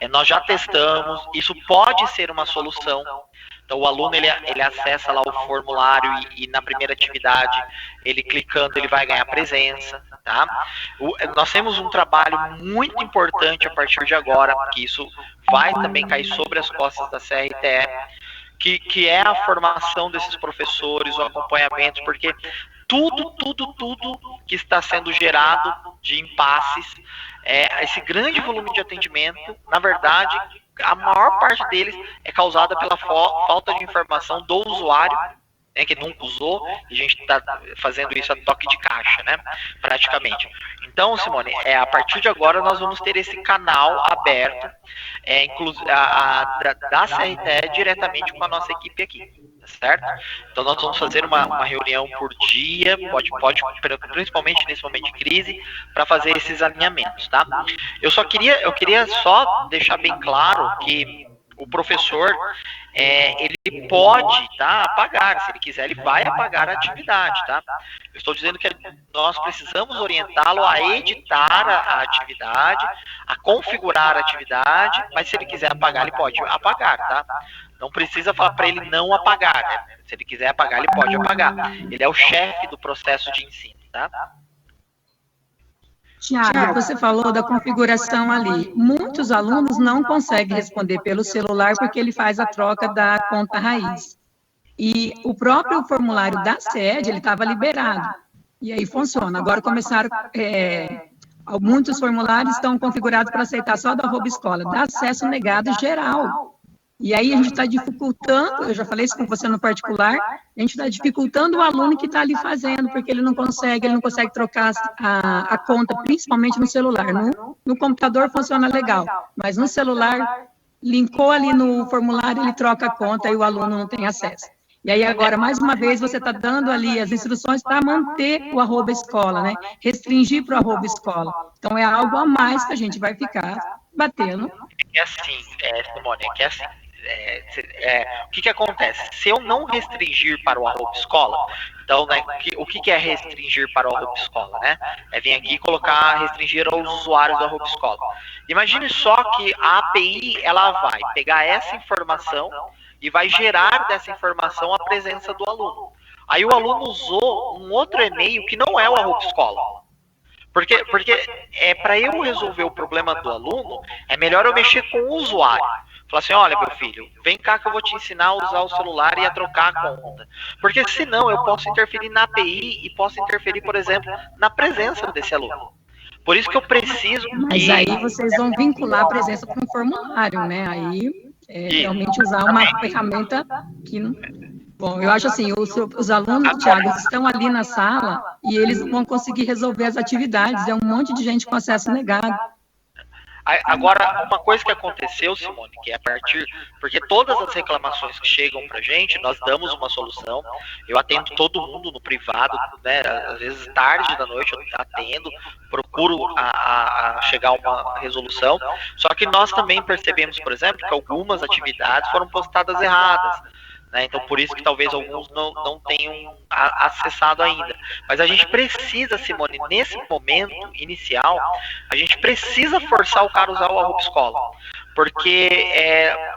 nós já testamos, isso pode ser uma solução. Então, o aluno, ele acessa lá o formulário e na primeira atividade, ele clicando, ele vai ganhar presença, tá? Nós temos um trabalho muito importante a partir de agora, que isso vai também cair sobre as costas da CRTE, que é a formação desses professores, o acompanhamento, porque tudo que está sendo gerado de impasses, esse grande volume de atendimento, na verdade, a maior parte deles é causada pela falta de informação do usuário, né, que nunca usou, e a gente está fazendo isso a toque de caixa, né, praticamente. Então, Simone, a partir de agora nós vamos ter esse canal aberto, da CRTE diretamente com a nossa equipe aqui, certo? Então nós vamos fazer uma reunião por dia, pode principalmente nesse momento de crise, para fazer esses alinhamentos, tá? Eu queria só deixar bem claro que o professor, ele pode, tá, apagar, se ele quiser, ele vai apagar a atividade, tá? Eu estou dizendo que nós precisamos orientá-lo a editar a atividade, a configurar a atividade, mas se ele quiser apagar, ele pode apagar, tá? Não precisa falar para ele não apagar, né? Se ele quiser apagar, ele pode apagar. Ele é o chefe do processo de ensino, tá? Tiago, você falou da configuração ali. Muitos alunos não conseguem responder pelo celular porque ele faz a troca da conta raiz. E o próprio formulário da sede, ele estava liberado. E aí funciona. Agora começaram... muitos formulários estão configurados para aceitar só da @escola, dá acesso negado geral. E aí a gente está dificultando, eu já falei isso com você no particular, a gente está dificultando o aluno que está ali fazendo, porque ele não consegue trocar a conta, principalmente no celular. No computador funciona legal, mas no celular, linkou ali no formulário, ele troca a conta e o aluno não tem acesso. E aí agora, mais uma vez, você está dando ali as instruções para manter o @escola, né? Restringir para o @escola. Então é algo a mais que a gente vai ficar batendo. É assim, Simone, o que acontece? Se eu não restringir para o @escola, então, né, o que é restringir para o @escola, né? É vir aqui e colocar, restringir aos usuários do @escola. Imagine só que a API, ela vai pegar essa informação e vai gerar dessa informação a presença do aluno. Aí o aluno usou um outro e-mail que não é o @escola. Porque para eu resolver o problema do aluno, é melhor eu mexer com o usuário. Falar assim, olha, meu filho, vem cá que eu vou te ensinar a usar o celular e a trocar a conta. Porque senão eu posso interferir na API e posso interferir, por exemplo, na presença desse aluno. Por isso que eu preciso... Mas aí vocês vão vincular a presença com um formulário, né? Aí realmente usar uma ferramenta que não... Bom, eu acho assim, os alunos, Thiago, estão ali na sala e eles vão conseguir resolver as atividades. É um monte de gente com acesso negado. Agora, uma coisa que aconteceu, Simone, que é a partir... Porque todas as reclamações que chegam pra gente, nós damos uma solução. Eu atendo todo mundo no privado, né? Às vezes tarde da noite eu atendo, procuro a chegar a uma resolução. Só que nós também percebemos, por exemplo, que algumas atividades foram postadas erradas. Então, por isso que talvez alguns não tenham acessado ainda. Mas a gente precisa, Simone, nesse momento inicial, a gente precisa forçar o cara a usar o @escola. Porque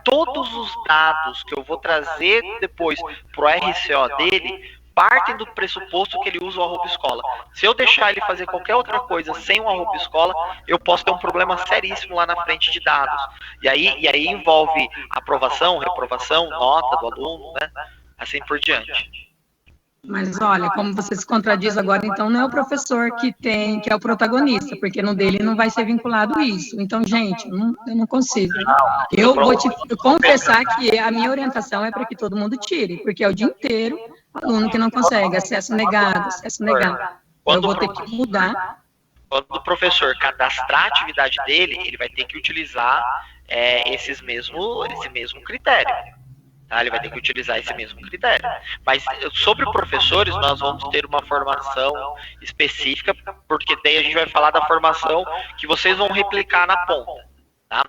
todos os dados que eu vou trazer depois para o RCO dele partem do pressuposto que ele usa o @escola. Se eu deixar ele fazer qualquer outra coisa sem o @escola, eu posso ter um problema seríssimo lá na frente de dados. E aí envolve aprovação, reprovação, nota do aluno, né? Assim por diante. Mas olha, como você se contradiz agora, então não é o professor que é o protagonista, porque no dele não vai ser vinculado isso. Então, gente, eu não consigo. Eu vou te confessar que a minha orientação é para que todo mundo tire, porque é o dia inteiro aluno que não consegue, acesso negado. Eu vou ter que mudar. Quando o professor cadastrar a atividade dele, ele vai ter que utilizar esse mesmo critério. Tá? Ele vai ter que utilizar esse mesmo critério. Mas sobre professores, nós vamos ter uma formação específica, porque daí a gente vai falar da formação que vocês vão replicar na ponta. Tá?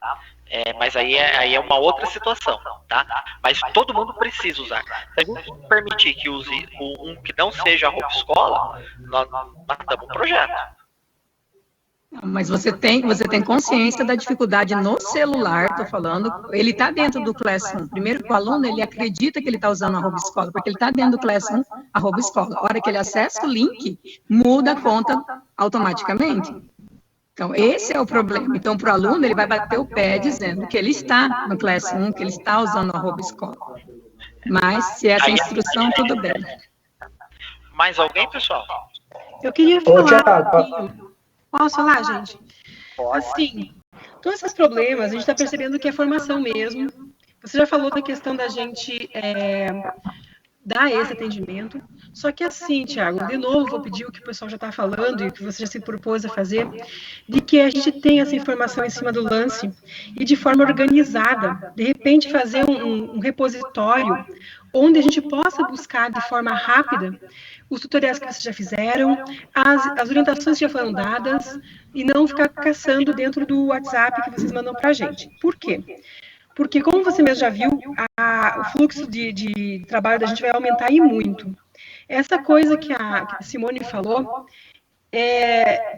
Mas aí é uma outra situação. Tá? Mas todo mundo precisa usar. Se a gente permitir que use um que não seja a @escola, nós matamos um projeto. Mas você tem consciência da dificuldade no celular, estou falando, ele está dentro do Classroom. Primeiro que o aluno, ele acredita que ele está usando a @escola, porque ele está dentro do Classroom, a @escola. A hora que ele acessa o link, muda a conta automaticamente. Então, esse é o problema. Então, para o aluno, ele vai bater o pé dizendo que ele está no Classroom, que ele está usando a @escola. Mas, se essa instrução, tudo bem. Mais alguém, pessoal? Eu queria falar um pouquinho. Posso falar, gente? Assim, todos esses problemas, a gente está percebendo que é formação mesmo. Você já falou da questão da gente dar esse atendimento. Só que assim, Thiago, de novo, vou pedir o que o pessoal já está falando e o que você já se propôs a fazer, de que a gente tenha essa informação em cima do lance e de forma organizada. De repente, fazer um repositório onde a gente possa buscar de forma rápida os tutoriais que vocês já fizeram, as orientações que já foram dadas, e não ficar caçando dentro do WhatsApp que vocês mandam para a gente. Por quê? Porque, como você mesmo já viu, o fluxo de trabalho da gente vai aumentar e muito. Essa coisa que a Simone falou,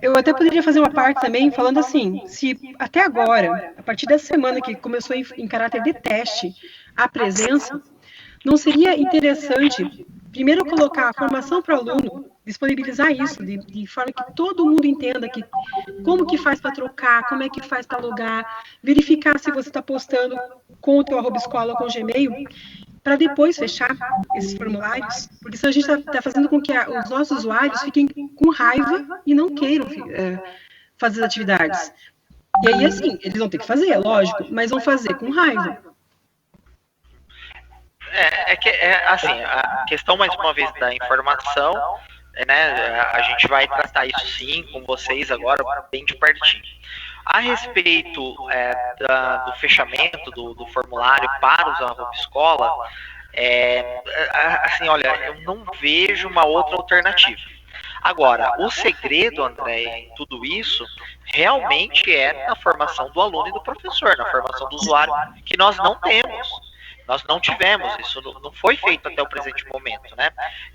eu até poderia fazer uma parte também falando assim, se até agora, a partir dessa semana que começou em caráter de teste, a presença, não seria interessante primeiro colocar a formação para o aluno, disponibilizar isso de forma que todo mundo entenda como que faz para trocar, como é que faz para logar, verificar se você está postando com o teu @escola ou com o Gmail, para depois fechar esses formulários, porque senão a gente está fazendo com que os nossos usuários fiquem com raiva e não queiram fazer as atividades. E aí, assim, eles vão ter que fazer, é lógico, mas vão fazer com raiva. Assim, a questão, mais uma vez, da informação, né, a gente vai tratar isso sim com vocês agora, bem de pertinho. A respeito do fechamento do formulário para usar a @escola, assim, olha, eu não vejo uma outra alternativa. Agora, o segredo, André, em tudo isso, realmente é na formação do aluno e do professor, na formação do usuário, que nós não temos. Nós não tivemos, isso não foi feito até o presente momento, né?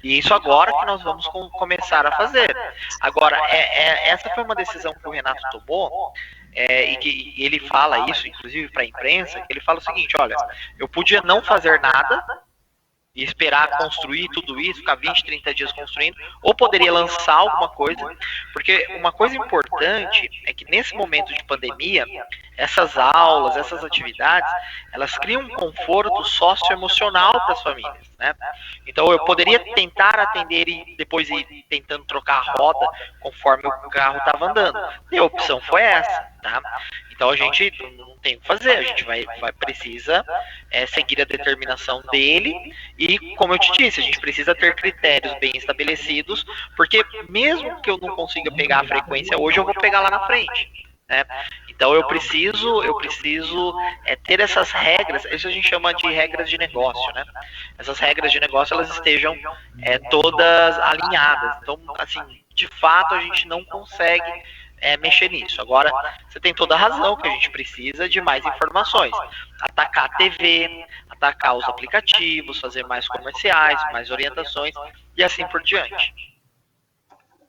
E isso agora que nós vamos começar a fazer. Agora, essa foi uma decisão que o Renato tomou, e que ele fala isso, inclusive para a imprensa, que ele fala o seguinte, olha, eu podia não fazer nada e esperar construir tudo isso, ficar 20, 30 dias construindo, ou poderia lançar alguma coisa, porque uma coisa importante é que nesse momento de pandemia, essas aulas, essas atividades, elas criam um conforto socioemocional para as famílias, né? Então eu poderia tentar atender e depois ir tentando trocar a roda conforme o carro estava andando. E a opção foi essa, tá? Então a gente não tem o que fazer, a gente precisa seguir a determinação dele e, como eu te disse, a gente precisa ter critérios bem estabelecidos, porque mesmo que eu não consiga pegar a frequência hoje, eu vou pegar lá na frente, né? Então eu preciso ter essas regras, isso a gente chama de regras de negócio, né? Essas regras de negócio, elas estejam todas alinhadas. Então, assim, de fato a gente não consegue mexer nisso. Agora, você tem toda a razão que a gente precisa de mais informações. Atacar a TV, atacar os aplicativos, fazer mais comerciais, mais orientações e assim por diante.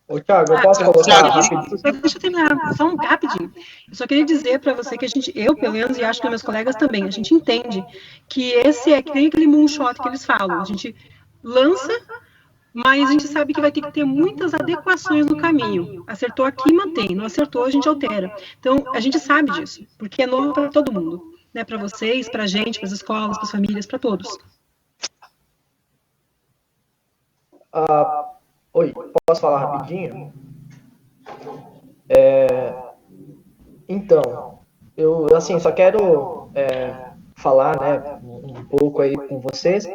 Ô, Thiago, eu posso colocar rapidinho? Deixa eu terminar, só rapidinho. Eu só queria dizer para você que eu, pelo menos, e acho que meus colegas também, a gente entende que esse é que nem aquele moonshot que eles falam. A gente lança, mas a gente sabe que vai ter que ter muitas adequações no caminho. Acertou aqui, mantém. Não acertou, a gente altera. Então, a gente sabe disso, porque é novo para todo mundo. Né? Para vocês, para a gente, para as escolas, para as famílias, para todos. Oi, posso falar rapidinho? Então, eu assim, só quero falar, né, um pouco aí com vocês,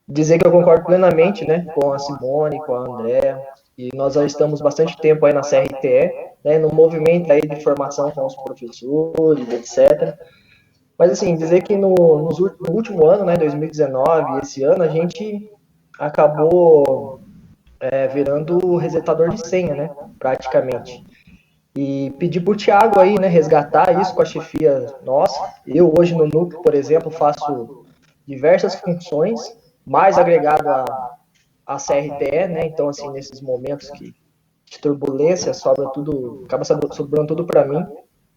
dizer que eu concordo plenamente, né, com a Simone, com a Andréa, e nós já estamos bastante tempo aí na CRTE, né, no movimento aí de formação com os professores, etc. Mas assim, dizer que no último ano, né, 2019, esse ano, a gente acabou virando resetador de senha, né, praticamente. E pedir para o Thiago aí, né, resgatar isso com a chefia nossa. Eu hoje no núcleo, por exemplo, faço diversas funções, mais agregado à CRTE, né, então assim, nesses momentos de turbulência, acaba sobrando tudo para mim.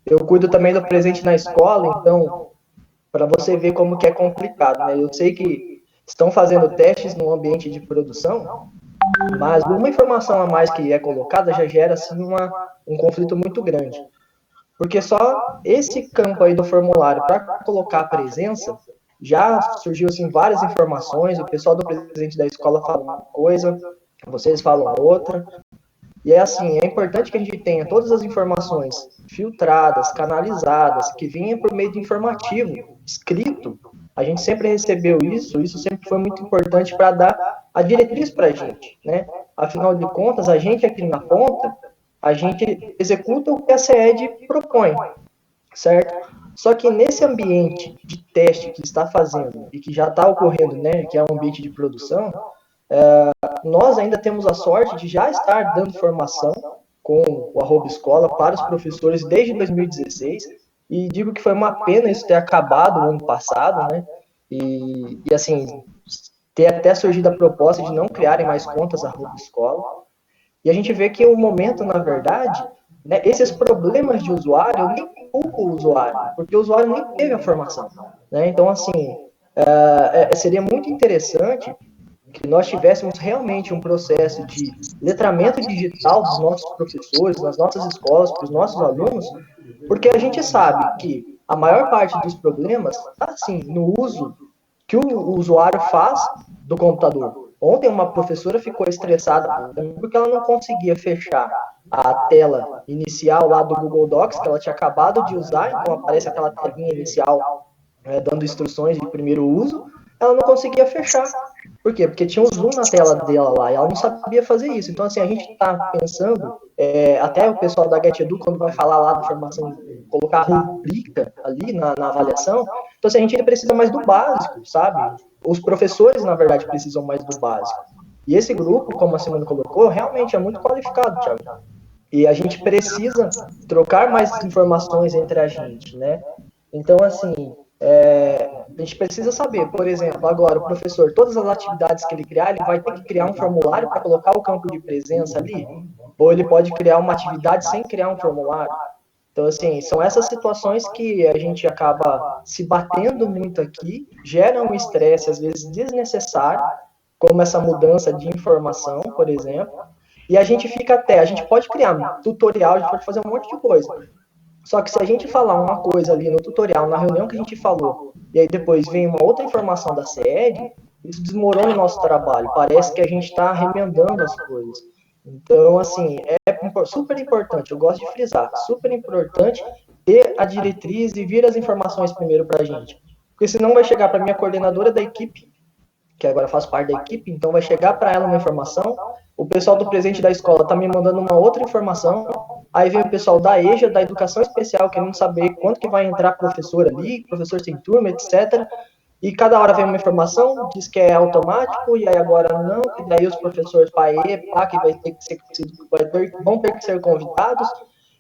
Eu cuido também do presente na escola, então, para você ver como que é complicado, né, eu sei que estão fazendo testes no ambiente de produção, mas uma informação a mais que é colocada já gera assim, um conflito muito grande. Porque só esse campo aí do formulário para colocar a presença, já surgiu assim, várias informações, o pessoal do presidente da escola fala uma coisa, vocês falam outra. E é assim, é importante que a gente tenha todas as informações filtradas, canalizadas, que venham por meio de informativo, escrito. A gente sempre recebeu isso sempre foi muito importante para dar a diretriz para a gente, né? Afinal de contas, a gente aqui na ponta, a gente executa o que a CED propõe, certo? Só que nesse ambiente de teste que está fazendo e que já está ocorrendo, né, que é um ambiente de produção, nós ainda temos a sorte de já estar dando formação com o @escola para os professores desde 2016, e digo que foi uma pena isso ter acabado no ano passado, né, e assim, ter até surgido a proposta de não criarem mais contas @escola, e a gente vê que o momento, na verdade, né, esses problemas de usuário, eu nem culpo o usuário, porque o usuário nem teve a formação, né, então assim, seria muito interessante que nós tivéssemos realmente um processo de letramento digital dos nossos professores, nas nossas escolas, para os nossos alunos, porque a gente sabe que a maior parte dos problemas está, assim, no uso que o usuário faz do computador. Ontem uma professora ficou estressada porque ela não conseguia fechar a tela inicial lá do Google Docs, que ela tinha acabado de usar, então aparece aquela telinha inicial dando instruções de primeiro uso, ela não conseguia fechar. Por quê? Porque tinha um zoom na tela dela lá, e ela não sabia fazer isso. Então, assim, a gente está pensando, até o pessoal da GetEdu, quando vai falar lá da formação, colocar rubrica ali na avaliação, então, assim, a gente precisa mais do básico, sabe? Os professores, na verdade, precisam mais do básico. E esse grupo, como a Simone colocou, realmente é muito qualificado, Thiago. E a gente precisa trocar mais informações entre a gente, né? Então, assim, a gente precisa saber, por exemplo, agora o professor, todas as atividades que ele criar, ele vai ter que criar um formulário para colocar o campo de presença ali? Ou ele pode criar uma atividade sem criar um formulário? Então, assim, são essas situações que a gente acaba se batendo muito aqui, geram um estresse, às vezes, desnecessário, como essa mudança de informação, por exemplo, e a gente pode criar um tutorial, a gente pode fazer um monte de coisa. Só que se a gente falar uma coisa ali no tutorial, na reunião que a gente falou, e aí depois vem uma outra informação da sede, isso desmorona o nosso trabalho. Parece que a gente está remendando as coisas. Então, assim, é super importante, eu gosto de frisar, super importante ter a diretriz e vir as informações primeiro para a gente. Porque senão vai chegar para a minha coordenadora da equipe, que agora faz parte da equipe, então vai chegar para ela uma informação, o pessoal do presente da escola está me mandando uma outra informação, aí vem o pessoal da EJA, da Educação Especial, querendo saber quanto que vai entrar professor ali, professor sem turma, etc., e cada hora vem uma informação, diz que é automático, e aí agora não, e daí os professores vão ter que ser convidados.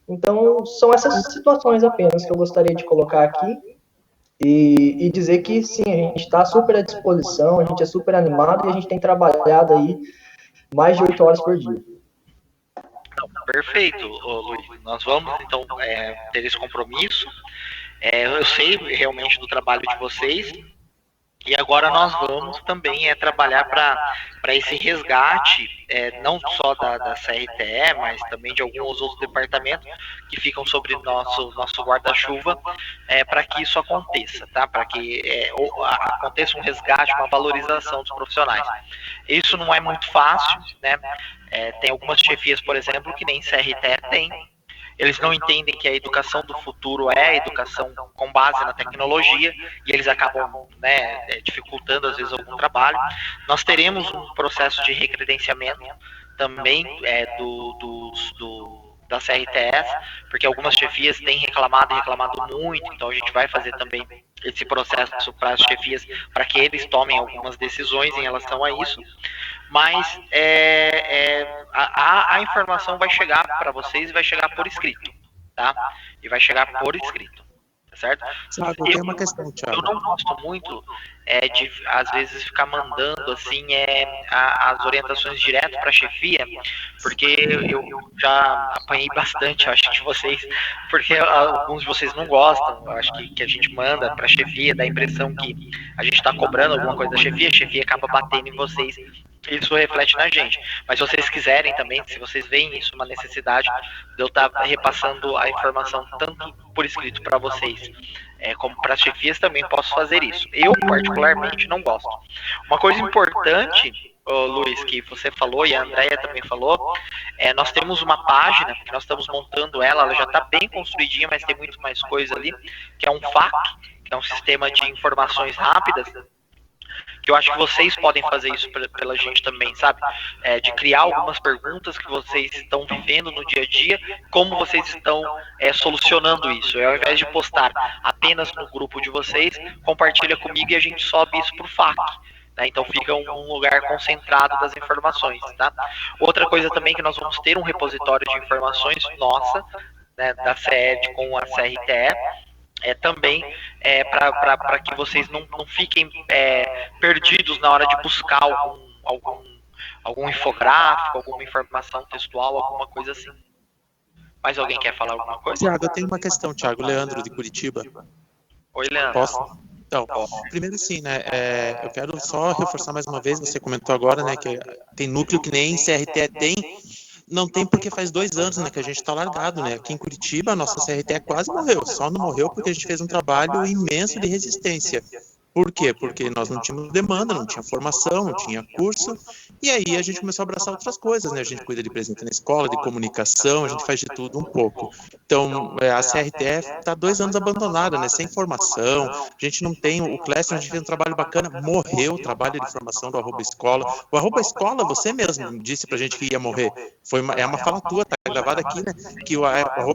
Então, são essas situações apenas que eu gostaria de colocar aqui, e dizer que sim, a gente está super à disposição, a gente é super animado, e a gente tem trabalhado aí mais de 8 horas por dia. Perfeito, Luiz. Nós vamos, então, ter esse compromisso. Eu sei realmente do trabalho de vocês. E agora nós vamos também trabalhar para esse resgate, não só da CRTE, mas também de alguns outros departamentos que ficam sobre nosso guarda-chuva, para que isso aconteça, tá? Para que aconteça um resgate, uma valorização dos profissionais. Isso não é muito fácil, né? Tem algumas chefias, por exemplo, que nem CRTE tem. Eles não entendem que a educação do futuro é a educação com base na tecnologia, e eles acabam, né, dificultando, às vezes, algum trabalho. Nós teremos um processo de recredenciamento também da CRTS, porque algumas chefias têm reclamado muito, então a gente vai fazer também esse processo para as chefias, para que eles tomem algumas decisões em relação a isso. Mas a informação vai chegar para vocês e vai chegar por escrito, tá? E vai chegar por escrito, tá certo? Thiago, tem uma questão, Thiago. Eu não gosto muito de, às vezes, ficar mandando, assim, as orientações direto para a chefia, porque eu já apanhei bastante, acho, de vocês, porque alguns de vocês não gostam. Eu acho que a gente manda para a chefia, dá a impressão que a gente está cobrando alguma coisa da chefia, a chefia acaba batendo em vocês. Isso reflete na gente. Mas se vocês quiserem também, se vocês veem isso uma necessidade de eu estar repassando a informação tanto por escrito para vocês, como para as chefias, também posso fazer isso. Eu, particularmente, não gosto. Uma coisa importante, Luiz, que você falou e a Andréia também falou, nós temos uma página, que nós estamos montando ela já está bem construidinha, mas tem muito mais coisa ali, que é um FAQ, que é um sistema de informações rápidas, que eu acho que vocês podem fazer isso pela gente também, sabe? De criar algumas perguntas que vocês estão vivendo no dia a dia, como vocês estão solucionando isso. Ao invés de postar apenas no grupo de vocês, compartilha comigo e a gente sobe isso para o FAQ. Né? Então fica um lugar concentrado das informações, tá? Outra coisa também que nós vamos ter um repositório de informações nossa, né, da CED com a CRTE, também para que vocês não fiquem perdidos na hora de buscar algum infográfico, alguma informação textual, alguma coisa assim. Mais alguém quer falar alguma coisa? Thiago, eu tenho uma questão, Thiago. Leandro, de Curitiba. Oi, Leandro. Posso? Então, primeiro assim, né, eu quero só reforçar mais uma vez, você comentou agora, né, que tem núcleo que nem CRTE tem. Não tem porque faz 2 anos, né, que a gente está largado, né? Aqui em Curitiba, a nossa CRTE quase morreu. Só não morreu porque a gente fez um trabalho imenso de resistência. Por quê? Porque nós não tínhamos demanda, não tinha formação, não tinha curso, e aí a gente começou a abraçar outras coisas, né? A gente cuida de presente na escola, de comunicação, a gente faz de tudo um pouco. Então, a CRTE está 2 anos abandonada, né? Sem formação, a gente não tem, o Clécio, a gente fez um trabalho bacana, morreu o trabalho de formação do @escola. O @escola, você mesmo disse pra gente que ia morrer. É uma fala tua, tá gravada aqui, né? Que o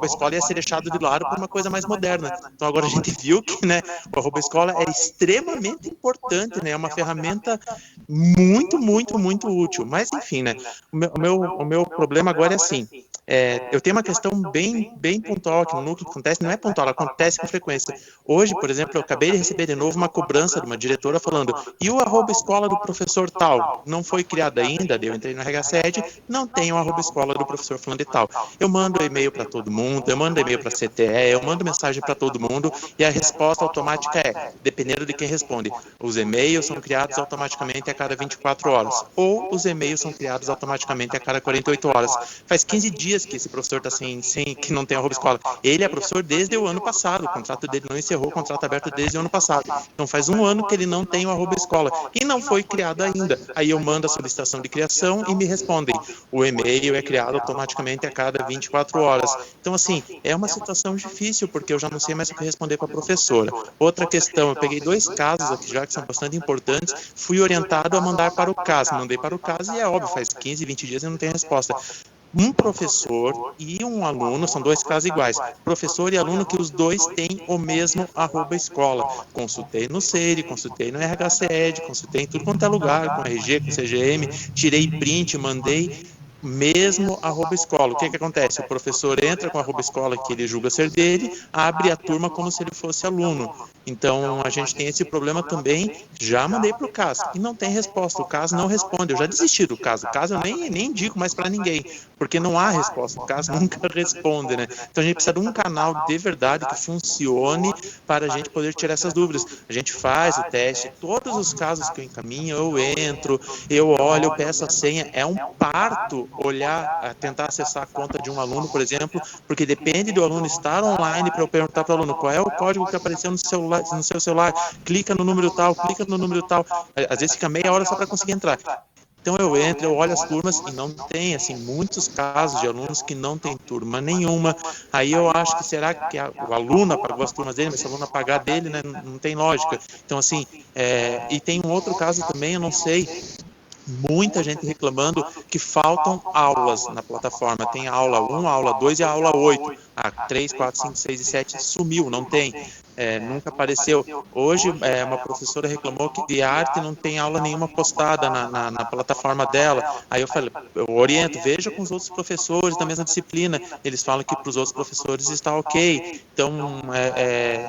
@escola ia ser deixado de lado por uma coisa mais moderna. Então agora a gente viu que, né, o @escola é extremamente importante, né? É uma ferramenta muito, muito, muito útil. Mas enfim, né? O meu problema agora é assim. eu tenho uma questão bem pontual aqui no núcleo, que acontece, não é pontual, acontece com frequência. Hoje, por exemplo, eu acabei de receber de novo uma cobrança de uma diretora falando, e o @escola do professor tal? Não foi criado ainda, eu entrei no RHCED, não tem o @escola do professor falando de tal. Eu mando e-mail para todo mundo, eu mando e-mail para a CTE, eu mando mensagem para todo mundo, e a resposta automática é, dependendo de quem responde, os e-mails são criados automaticamente a cada 24 horas, ou os e-mails são criados automaticamente a cada 48 horas. Faz 15 dias que esse professor está que não tem @escola. Ele é professor desde o ano passado, o contrato dele não encerrou, o contrato aberto desde o ano passado. Então faz um ano que ele não tem o @escola e não foi criado ainda. Aí eu mando a solicitação de criação e me respondem, o e-mail é criado automaticamente a cada 24 horas. Então assim, é uma situação difícil, porque eu já não sei mais o que responder para a professora. Outra questão, eu peguei 2 casos aqui já que são bastante importantes, fui orientado a mandar para o CAS, mandei para o CAS e é óbvio, faz 15, 20 dias e não tem resposta. Um professor e um aluno, são 2 casos iguais, professor e aluno que os 2 têm o mesmo @escola. Consultei no SERI, consultei no RHCED, consultei em tudo quanto é lugar, com RG, com CGM, tirei print, mandei, mesmo @escola. O que acontece? O professor entra com a @escola que ele julga ser dele, abre a turma como se ele fosse aluno. Então, a gente tem esse problema também. Já mandei para o CAS e não tem resposta. O CAS não responde. Eu já desisti do CAS. O CAS eu nem indico mais para ninguém, porque não há resposta. O CAS nunca responde, né? Então, a gente precisa de um canal de verdade que funcione para a gente poder tirar essas dúvidas. A gente faz o teste. Todos os casos que eu encaminho, eu entro, eu olho, eu peço a senha. É um parto olhar, tentar acessar a conta de um aluno, por exemplo, porque depende do aluno estar online para eu perguntar para o aluno qual é o código que apareceu no seu celular, clica no número tal, às vezes fica meia hora só para conseguir entrar. Então eu entro, eu olho as turmas e não tem, assim, muitos casos de alunos que não tem turma nenhuma. Aí eu acho que será que o aluno apagou as turmas dele, mas se o aluno apagar dele, né, não tem lógica. Então assim, e tem um outro caso também, eu não sei, muita gente reclamando que faltam aulas na plataforma. Tem a aula 1, a aula 2 e a aula 8. A 3, 4, 5, 6 e 7 sumiu, não tem. Nunca apareceu. Hoje, uma professora reclamou que de arte não tem aula nenhuma postada na plataforma dela. Aí eu falei, eu oriento, veja com os outros professores da mesma disciplina. Eles falam que para os outros professores está ok. Então,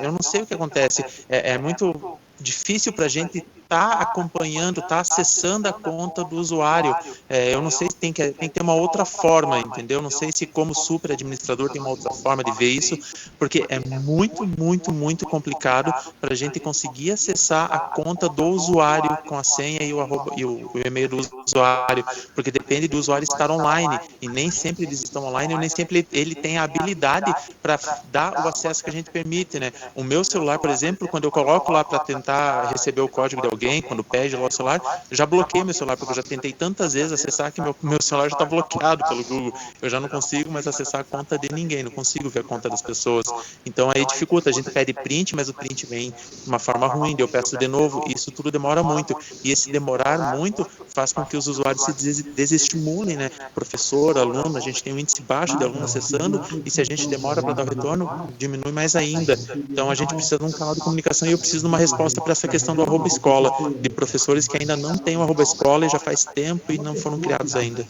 eu não sei o que acontece. É muito difícil para a gente estar acompanhando, estar acessando a conta do usuário. Eu não sei se tem que ter uma outra forma, entendeu? Não sei se como super administrador tem uma outra forma de ver isso, porque é muito, muito, muito complicado para a gente conseguir acessar a conta do usuário com a senha e o e-mail do usuário, porque depende do usuário estar online, e nem sempre eles estão online, ou nem sempre ele tem a habilidade para dar o acesso que a gente permite, né? O meu celular, por exemplo, quando eu coloco lá para tentar receber o código de alguém, quando pede lá o celular, eu já bloqueei meu celular, porque eu já tentei tantas vezes acessar que meu celular já está bloqueado pelo Google. Eu já não consigo mais acessar a conta de ninguém, não consigo ver a conta das pessoas. Então aí dificulta, a gente pede print, mas o print vem de uma forma ruim, eu peço de novo, e isso tudo demora muito. E esse demorar muito faz com que os usuários se desestimulem, né? Professor, aluno, a gente tem um índice baixo de aluno acessando, e se a gente demora para dar o retorno, diminui mais ainda. Então a gente precisa de um canal de comunicação, e eu preciso de uma resposta para essa questão do @escola, de professores que ainda não têm o @escola e já faz tempo e não foram criados ainda.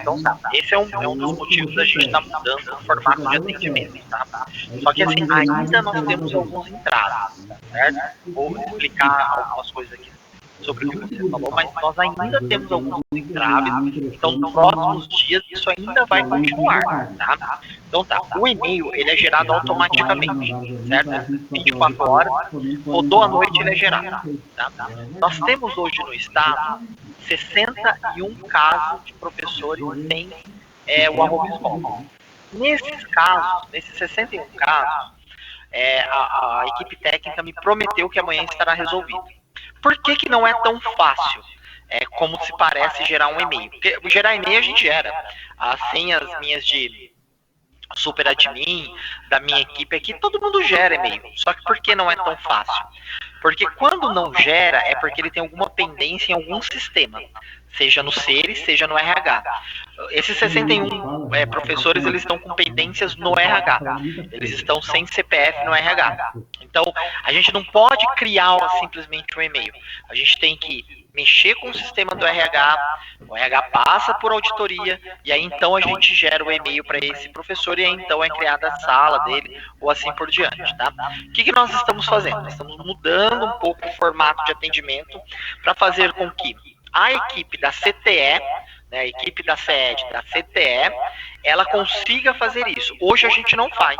Então tá, esse é um dos motivos da gente estar mudando o formato de atendimento, tá? Só que assim, ainda nós temos alguns entraves, certo? Vou explicar algumas coisas aqui sobre o que você falou, mas nós ainda temos alguns entraves, então nos próximos dias isso ainda vai continuar, tá? Então tá, o e-mail ele é gerado automaticamente, certo? 24 horas, rodou a noite ele é gerado, tá? Nós temos hoje no estado 61 casos de professores sem o @escola. Nesses casos, nesses 61 casos, a equipe técnica me prometeu que amanhã estará resolvido. Por que não é tão fácil como se parece gerar um e-mail? Porque gerar e-mail a gente gera. As senhas minhas de super admin, da minha equipe aqui, todo mundo gera e-mail. Só que por que não é tão fácil? Porque quando não gera, é porque ele tem alguma pendência em algum sistema. seja no SERES, seja no RH. Esses 61 professores, eles estão com pendências no RH, eles estão sem CPF no RH. Então, a gente não pode criar simplesmente um e-mail, a gente tem que mexer com o sistema do RH, o RH passa por auditoria, e aí então a gente gera o e-mail para esse professor, e aí então é criada a sala dele, ou assim por diante, tá? O que nós estamos fazendo? Nós estamos mudando um pouco o formato de atendimento para fazer com que a equipe da CTE, né, a equipe da CED, da CTE, ela consiga fazer isso. Hoje a gente não faz.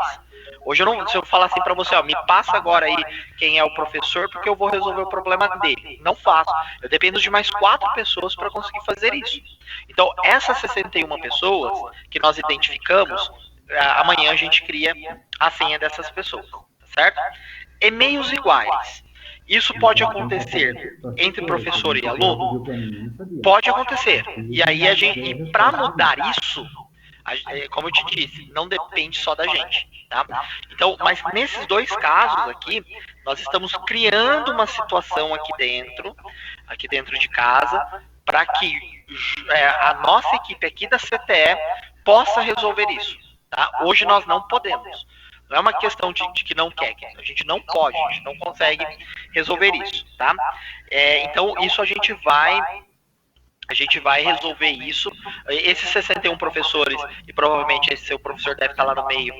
Hoje, se eu falar assim para você, ó, me passa agora aí quem é o professor, porque eu vou resolver o problema dele. Não faço. Eu dependo de mais 4 pessoas para conseguir fazer isso. Então, essas 61 pessoas que nós identificamos, amanhã a gente cria a senha dessas pessoas, certo? E-mails iguais. Isso pode acontecer entre professor e aluno? Pode acontecer. E aí para mudar isso, como eu te disse, não depende só da gente, tá? Então, mas nesses 2 casos aqui, nós estamos criando uma situação aqui dentro de casa, para que a nossa equipe aqui da CTE possa resolver isso, tá? Hoje nós não podemos. Não é uma questão de que não quer, a gente não pode, a gente não consegue resolver isso, tá? Então, isso a gente vai resolver isso. Esses 61 professores, e provavelmente esse seu professor deve estar lá no meio,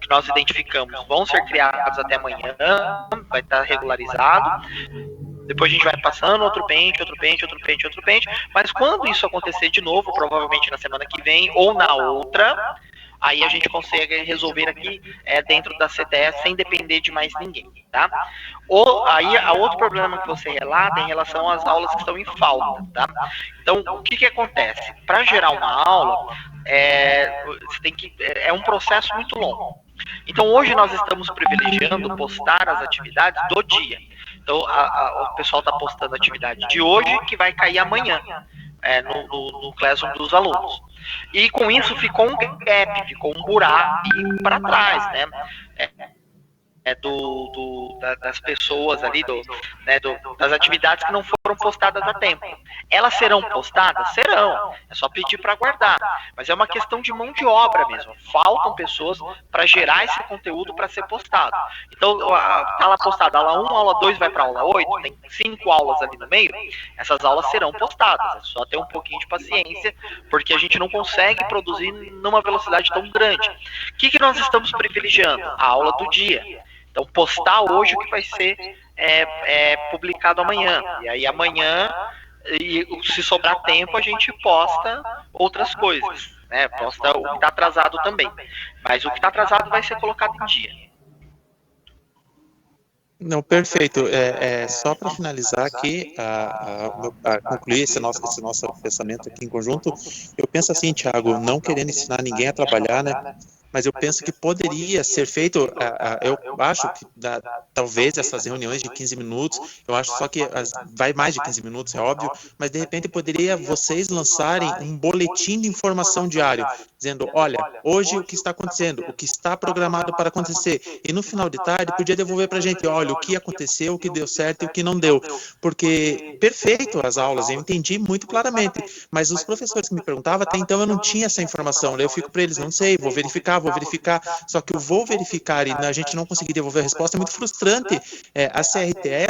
que nós identificamos, vão ser criados até amanhã, vai estar regularizado. Depois a gente vai passando outro pente, mas quando isso acontecer de novo, provavelmente na semana que vem ou na outra, aí a gente consegue resolver aqui dentro da CTE sem depender de mais ninguém, tá? Aí, outro problema que você relata é em relação às aulas que estão em falta, tá? Então, o que acontece? Para gerar uma aula, você tem que, é um processo muito longo. Então, hoje nós estamos privilegiando postar as atividades do dia. Então, o pessoal está postando a atividade de hoje, que vai cair amanhã, no Classroom dos alunos. E com isso ficou um gap, ficou um buraco para trás, né? Das pessoas ali, das atividades que não foram postadas a tempo. Elas serão postadas? Serão. É só pedir para aguardar. Mas é uma questão de mão de obra mesmo. Faltam pessoas para gerar esse conteúdo para ser postado. Então, está lá postado, aula 1, aula 2 vai para aula 8, tem 5 aulas ali no meio, essas aulas serão postadas. É só ter um pouquinho de paciência, porque a gente não consegue produzir numa velocidade tão grande. O que nós estamos privilegiando? A aula do dia. Então, postar hoje o que vai ser publicado amanhã. E aí amanhã, se sobrar tempo, a gente posta outras coisas, né? Posta o que está atrasado também. Mas o que está atrasado vai ser colocado em dia. Não, perfeito. Só para finalizar aqui, concluir esse nosso pensamento aqui em conjunto, eu penso assim, Thiago, não querendo ensinar ninguém a trabalhar, né? Mas eu penso que poderia ser feito, eu acho que talvez essas reuniões de 15 minutos, eu acho só que vai mais de 15 minutos, é óbvio, mas de repente poderia vocês lançarem um boletim de informação diário, dizendo, olha, hoje o que está acontecendo, o que está programado para acontecer, e no final de tarde podia devolver para a gente, olha, o que aconteceu, o que deu certo e o que não deu, porque perfeito as aulas, eu entendi muito claramente, mas os professores que me perguntavam, até então eu não tinha essa informação, daí eu fico para eles, não sei, vou verificar, só que eu vou verificar e a gente não conseguir devolver a resposta é muito frustrante. A CRTE,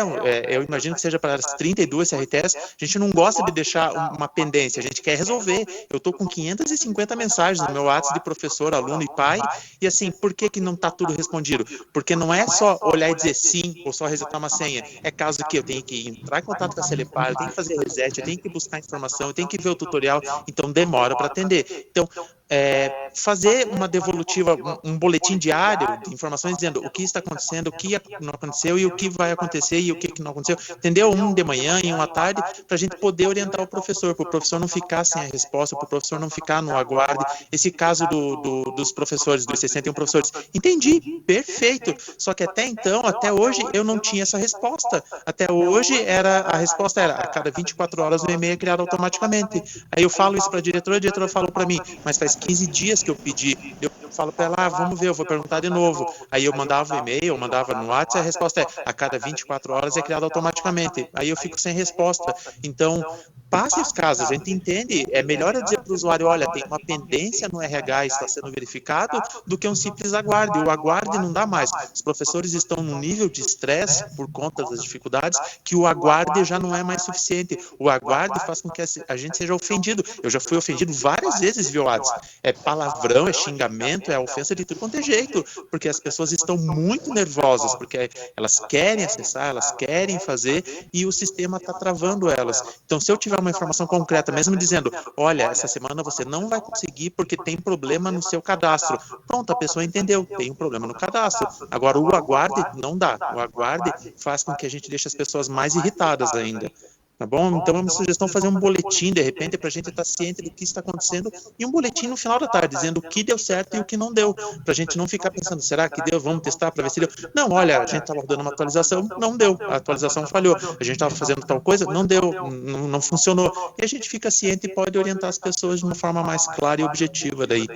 eu imagino que seja para as 32 CRTEs, a gente não gosta de deixar uma pendência, a gente quer resolver. Eu estou com 550 mensagens no meu WhatsApp de professor, aluno e pai, e assim, por que não está tudo respondido? Porque não é só olhar e dizer sim, ou só resetar uma senha, é caso que eu tenho que entrar em contato com a Celepar, eu tenho que fazer reset, eu tenho que buscar informação, eu tenho que ver o tutorial, então demora para atender. Então, fazer uma devolutiva, um boletim diário de informações dizendo o que está acontecendo, o que não aconteceu e o que vai acontecer e o que não aconteceu, entendeu? Um de manhã e um à tarde, para a gente poder orientar o professor, para o professor não ficar sem a resposta, para o professor não ficar no aguarde. Esse caso dos professores, dos 61 professores, entendi, perfeito, só que até então, até hoje, eu não tinha essa resposta. Até hoje, a resposta era, a cada 24 horas o e-mail é criado automaticamente. Aí eu falo isso para a diretora falou para mim, mas faz 15 dias que eu pedi, eu falo para ela, vamos ver, eu vou perguntar de novo. Aí eu mandava o e-mail, eu mandava no WhatsApp, a resposta é, a cada 24 horas é criado automaticamente. Aí eu fico sem resposta. Então, passe os casos, a gente entende, é melhor eu dizer para o usuário, olha, tem uma pendência no RH e está sendo verificado, do que um simples aguarde. O aguarde não dá mais. Os professores estão num nível de estresse por conta das dificuldades que o aguarde já não é mais suficiente. O aguarde faz com que a gente seja ofendido. Eu já fui ofendido várias vezes via WhatsApp. É palavrão, é xingamento, é ofensa de tudo quanto é jeito, porque as pessoas estão muito nervosas, porque elas querem acessar, elas querem fazer, e o sistema está travando elas. Então, se eu tiver uma informação concreta, mesmo dizendo, olha, essa semana você não vai conseguir porque tem problema no seu cadastro. Pronto, a pessoa entendeu, tem um problema no cadastro. Agora, o aguarde não dá. O aguarde faz com que a gente deixe as pessoas mais irritadas ainda. Tá bom? Então, é uma sugestão fazer um boletim, de repente, para a gente estar ciente do que está acontecendo, e um boletim no final da tarde, dizendo o que deu certo e o que não deu, para a gente não ficar pensando, será que deu? Vamos testar para ver se deu. Não, olha, a gente estava dando uma atualização, não deu, a atualização falhou. A gente estava fazendo tal coisa, não deu, não funcionou. E a gente fica ciente e pode orientar as pessoas de uma forma mais clara e objetiva daí.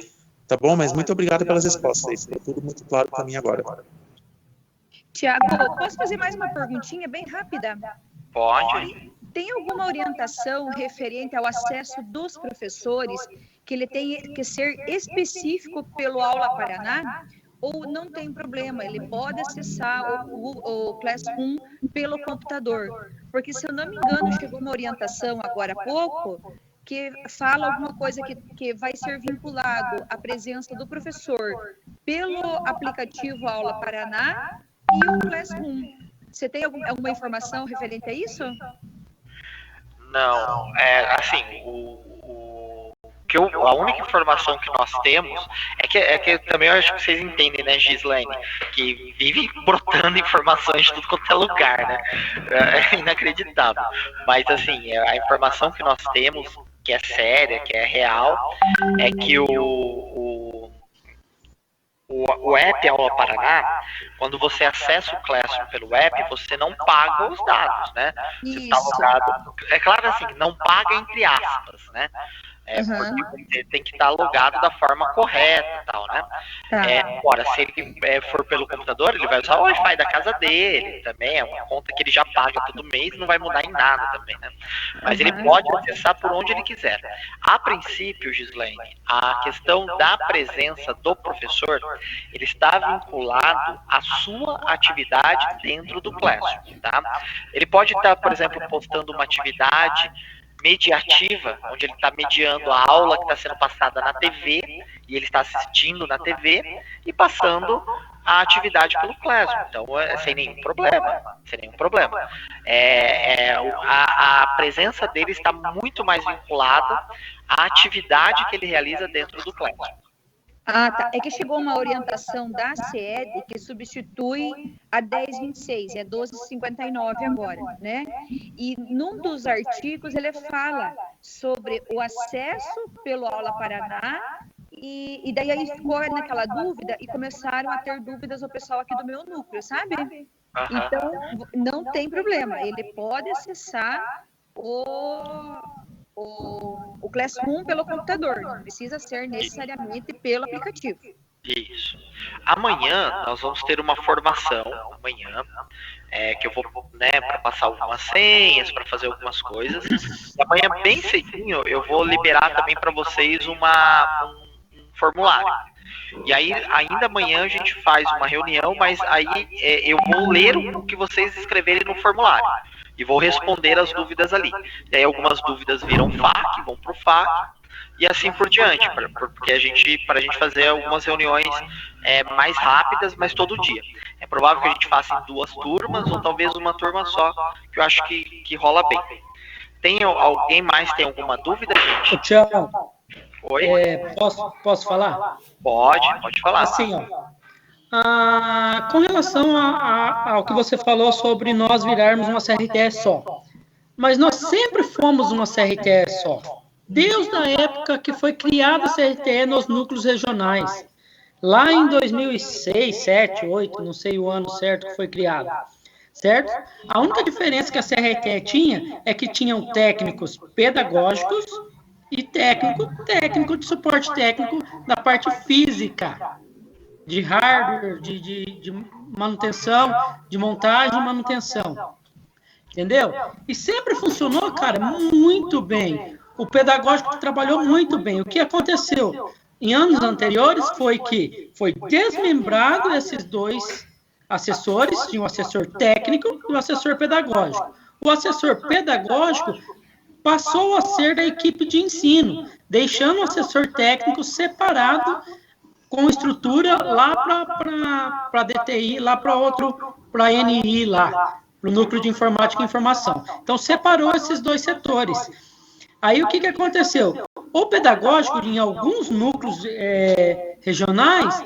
Tá bom? Mas muito obrigado pelas respostas. Está tudo muito claro para mim agora. Tiago, posso fazer mais uma perguntinha bem rápida? Pode. Tem alguma orientação referente ao acesso dos professores que ele tem que ser específico pelo Aula Paraná? Ou não tem problema, ele pode acessar o Classroom pelo computador? Porque, se eu não me engano, chegou uma orientação agora há pouco que fala alguma coisa que vai ser vinculado à presença do professor pelo aplicativo Aula Paraná e o Classroom. Você tem alguma informação referente a isso? Não, assim, a única informação que nós temos é que também eu acho que vocês entendem, né, Gislaine, que vive brotando informações de tudo quanto é lugar, né? É inacreditável. Mas, assim, a informação que nós temos, que é séria, que é real, é que o app Aula Paraná, quando você acessa o Classroom pelo app, você não paga os dados, né? Você tá logado, é claro, assim, não paga entre aspas, né? Porque você tem que estar logado da forma correta e tal, né? Agora, se ele for pelo computador, ele vai usar o Wi-Fi da casa dele também, é uma conta que ele já paga todo mês, não vai mudar em nada também, né? Mas ele pode acessar por onde ele quiser. A princípio, Gislaine, a questão da presença do professor, ele está vinculado à sua atividade dentro do Classroom, tá? Ele pode estar, por exemplo, postando uma atividade mediativa, onde ele está mediando a aula que está sendo passada na TV, e ele está assistindo na TV e passando a atividade pelo Classroom. Então, sem nenhum problema. A presença dele está muito mais vinculada à atividade que ele realiza dentro do Classroom. Ah, tá. É que chegou uma orientação da CED que substitui a 1026, é 1259 agora, né? E num dos artigos ele fala sobre o acesso pelo Aula Paraná, e daí aí ficou naquela dúvida e começaram a ter dúvidas o pessoal aqui do meu núcleo, sabe? Então, não tem problema, ele pode acessar o Classroom pelo computador, não precisa ser necessariamente pelo aplicativo. Isso. Amanhã nós vamos ter uma formação, que eu vou, para passar algumas senhas, para fazer algumas coisas. E amanhã, bem cedinho, eu vou liberar também para vocês um formulário. E aí, ainda amanhã a gente faz uma reunião, mas aí eu vou ler o que vocês escreverem no formulário. E vou responder as dúvidas ali. E aí algumas dúvidas viram FAQ, vão para o FAQ, e assim por diante, porque para a gente fazer algumas reuniões mais rápidas, mas todo dia. É provável que a gente faça em 2 turmas, ou talvez uma turma só, que eu acho que rola bem. Alguém mais tem alguma dúvida, gente? Tiago, oi? Posso falar? Pode falar. Assim, com relação ao que você falou sobre nós virarmos uma CRTE só. Mas nós sempre fomos uma CRTE só. Desde a época que foi criada a CRTE nos núcleos regionais. Lá em 2006, 2007, 2008, não sei o ano certo que foi criado. Certo? A única diferença que a CRTE tinha é que tinham técnicos pedagógicos e técnico de suporte técnico da parte física, de hardware, de manutenção, de montagem e manutenção. entendeu? E sempre funcionou, cara, muito bem. O pedagógico trabalhou muito bem. O que aconteceu em anos anteriores foi que foi desmembrado esses dois assessores, tinha o assessor técnico e o assessor pedagógico. O assessor pedagógico passou a ser da equipe de ensino, deixando o assessor técnico separado com estrutura lá para a DTI, lá para a NI, lá, para o Núcleo de Informática e Informação. Então, separou esses dois setores. Aí, o que aconteceu? O pedagógico, em alguns núcleos regionais,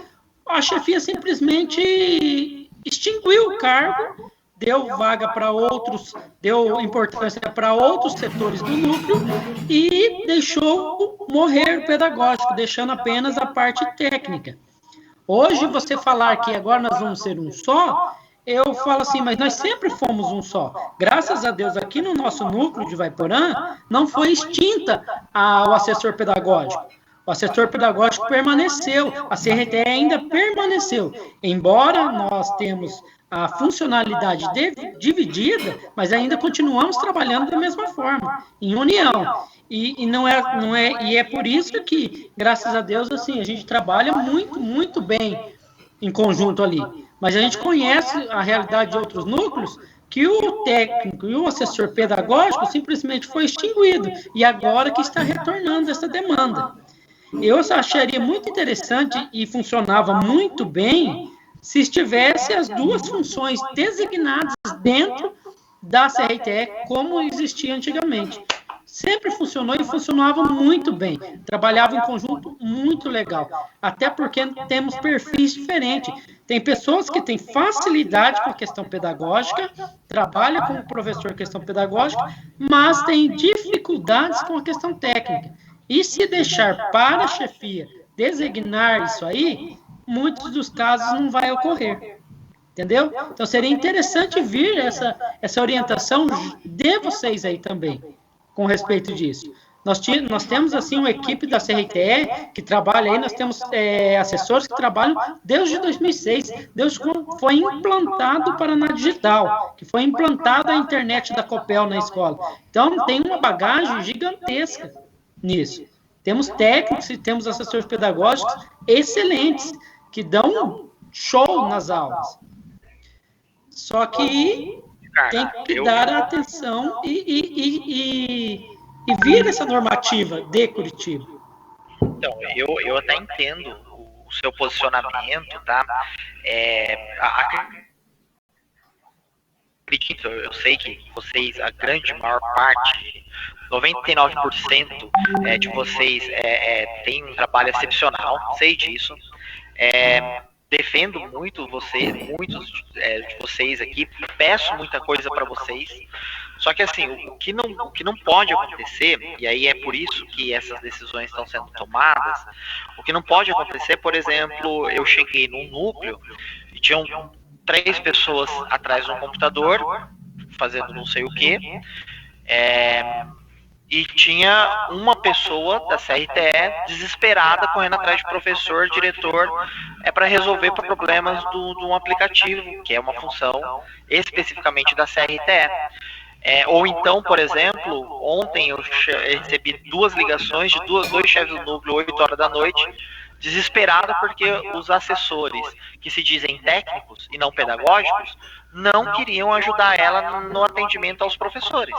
a chefia simplesmente extinguiu o cargo, deu vaga para outros, deu importância para outros setores do núcleo e deixou morrer o pedagógico, deixando apenas a parte técnica. Hoje, você falar que agora nós vamos ser um só, eu falo assim, mas nós sempre fomos um só. Graças a Deus, aqui no nosso núcleo de Vaiporã, não foi extinta o assessor pedagógico. O assessor pedagógico permaneceu, a CRTE ainda permaneceu, embora nós temos a funcionalidade dividida, mas ainda continuamos trabalhando da mesma forma, em união. E é por isso que, graças a Deus, assim, a gente trabalha muito, muito bem em conjunto ali. Mas a gente conhece a realidade de outros núcleos que o técnico e o assessor pedagógico simplesmente foi extinguido e agora que está retornando essa demanda. Eu acharia muito interessante e funcionava muito bem se estivesse as duas funções designadas dentro da CRTE como existia antigamente. Sempre funcionou e funcionava muito bem. Trabalhava em conjunto muito legal. Até porque temos perfis diferentes. Tem pessoas que têm facilidade com a questão pedagógica, trabalham como professor questão pedagógica, mas têm dificuldades com a questão técnica. E se deixar para a chefia designar isso aí, muitos dos casos não vai ocorrer. Entendeu? Então seria interessante vir essa orientação de vocês aí também, com respeito disso. Nós temos, assim, uma equipe da CRTE que trabalha aí, nós temos assessores que trabalham desde 2006, desde quando foi implantado o Paraná Digital, que foi implantada a internet da Copel na escola. Então, tem uma bagagem gigantesca nisso. Temos técnicos e temos assessores pedagógicos excelentes, que dão show nas aulas. Só que tem que dar atenção e vir essa normativa de Curitiba. Então, eu até entendo o seu posicionamento, tá? Acredito, eu sei que vocês, a grande maior parte, 99% de vocês tem um trabalho excepcional, sei disso. Defendo muito muitos de vocês aqui, peço muita coisa para vocês. Só que assim, o que não pode acontecer, e aí é por isso que essas decisões estão sendo tomadas, o que não pode acontecer, por exemplo, eu cheguei num núcleo e tinham 3 pessoas atrás de um computador, fazendo não sei o que, e tinha uma pessoa da CRTE desesperada correndo atrás de professor, diretor, para resolver problemas de um aplicativo, que é uma função especificamente da CRTE. Ou então, por exemplo, ontem eu recebi 2 ligações de dois chefes do núcleo, 8 horas da noite, desesperado porque os assessores, que se dizem técnicos e não pedagógicos, não queriam ajudar ela no atendimento aos professores.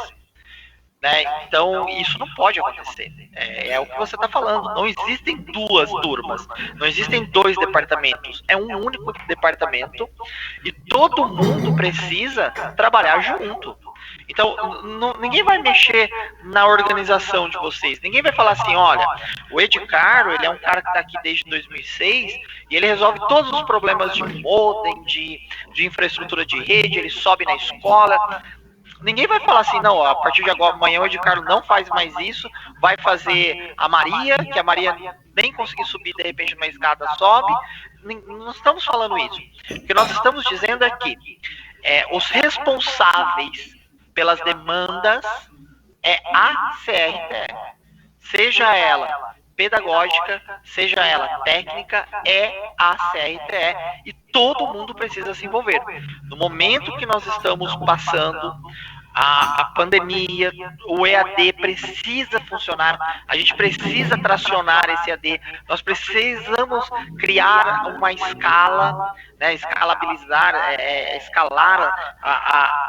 Né? Então, isso não pode acontecer. É o que você está falando. Não existem 2 turmas, não existem 2 departamentos. É um único departamento e todo mundo precisa trabalhar junto. Então, ninguém vai mexer na organização de vocês. Ninguém vai falar assim, olha, o Edcaro, ele é um cara que está aqui desde 2006 e ele resolve todos os problemas de modem, de infraestrutura de rede, ele sobe na escola. Ninguém vai falar assim, não, a partir de agora, amanhã o Edcarlo não faz mais isso, vai fazer a Maria, que a Maria nem conseguir subir, de repente, numa escada sobe. Não estamos falando isso. O que nós estamos dizendo é que os responsáveis pelas demandas é a CRTE. Seja ela pedagógica, seja ela técnica, é a CRTE e todo mundo precisa se envolver. No momento que nós estamos passando a pandemia, o EAD precisa funcionar, a gente precisa tracionar esse EAD, nós precisamos criar uma escala, né, escalabilizar, escalar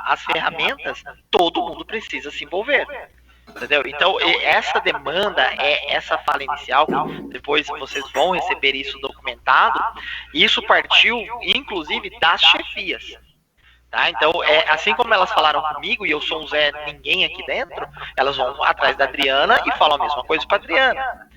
as ferramentas, todo mundo precisa se envolver. Entendeu? Então, essa demanda, essa fala inicial, depois vocês vão receber isso documentado, isso partiu, inclusive, das chefias. Tá? Então, assim como elas falaram comigo, e eu sou um Zé Ninguém aqui dentro, elas vão atrás da Adriana e falam a mesma coisa para a Adriana.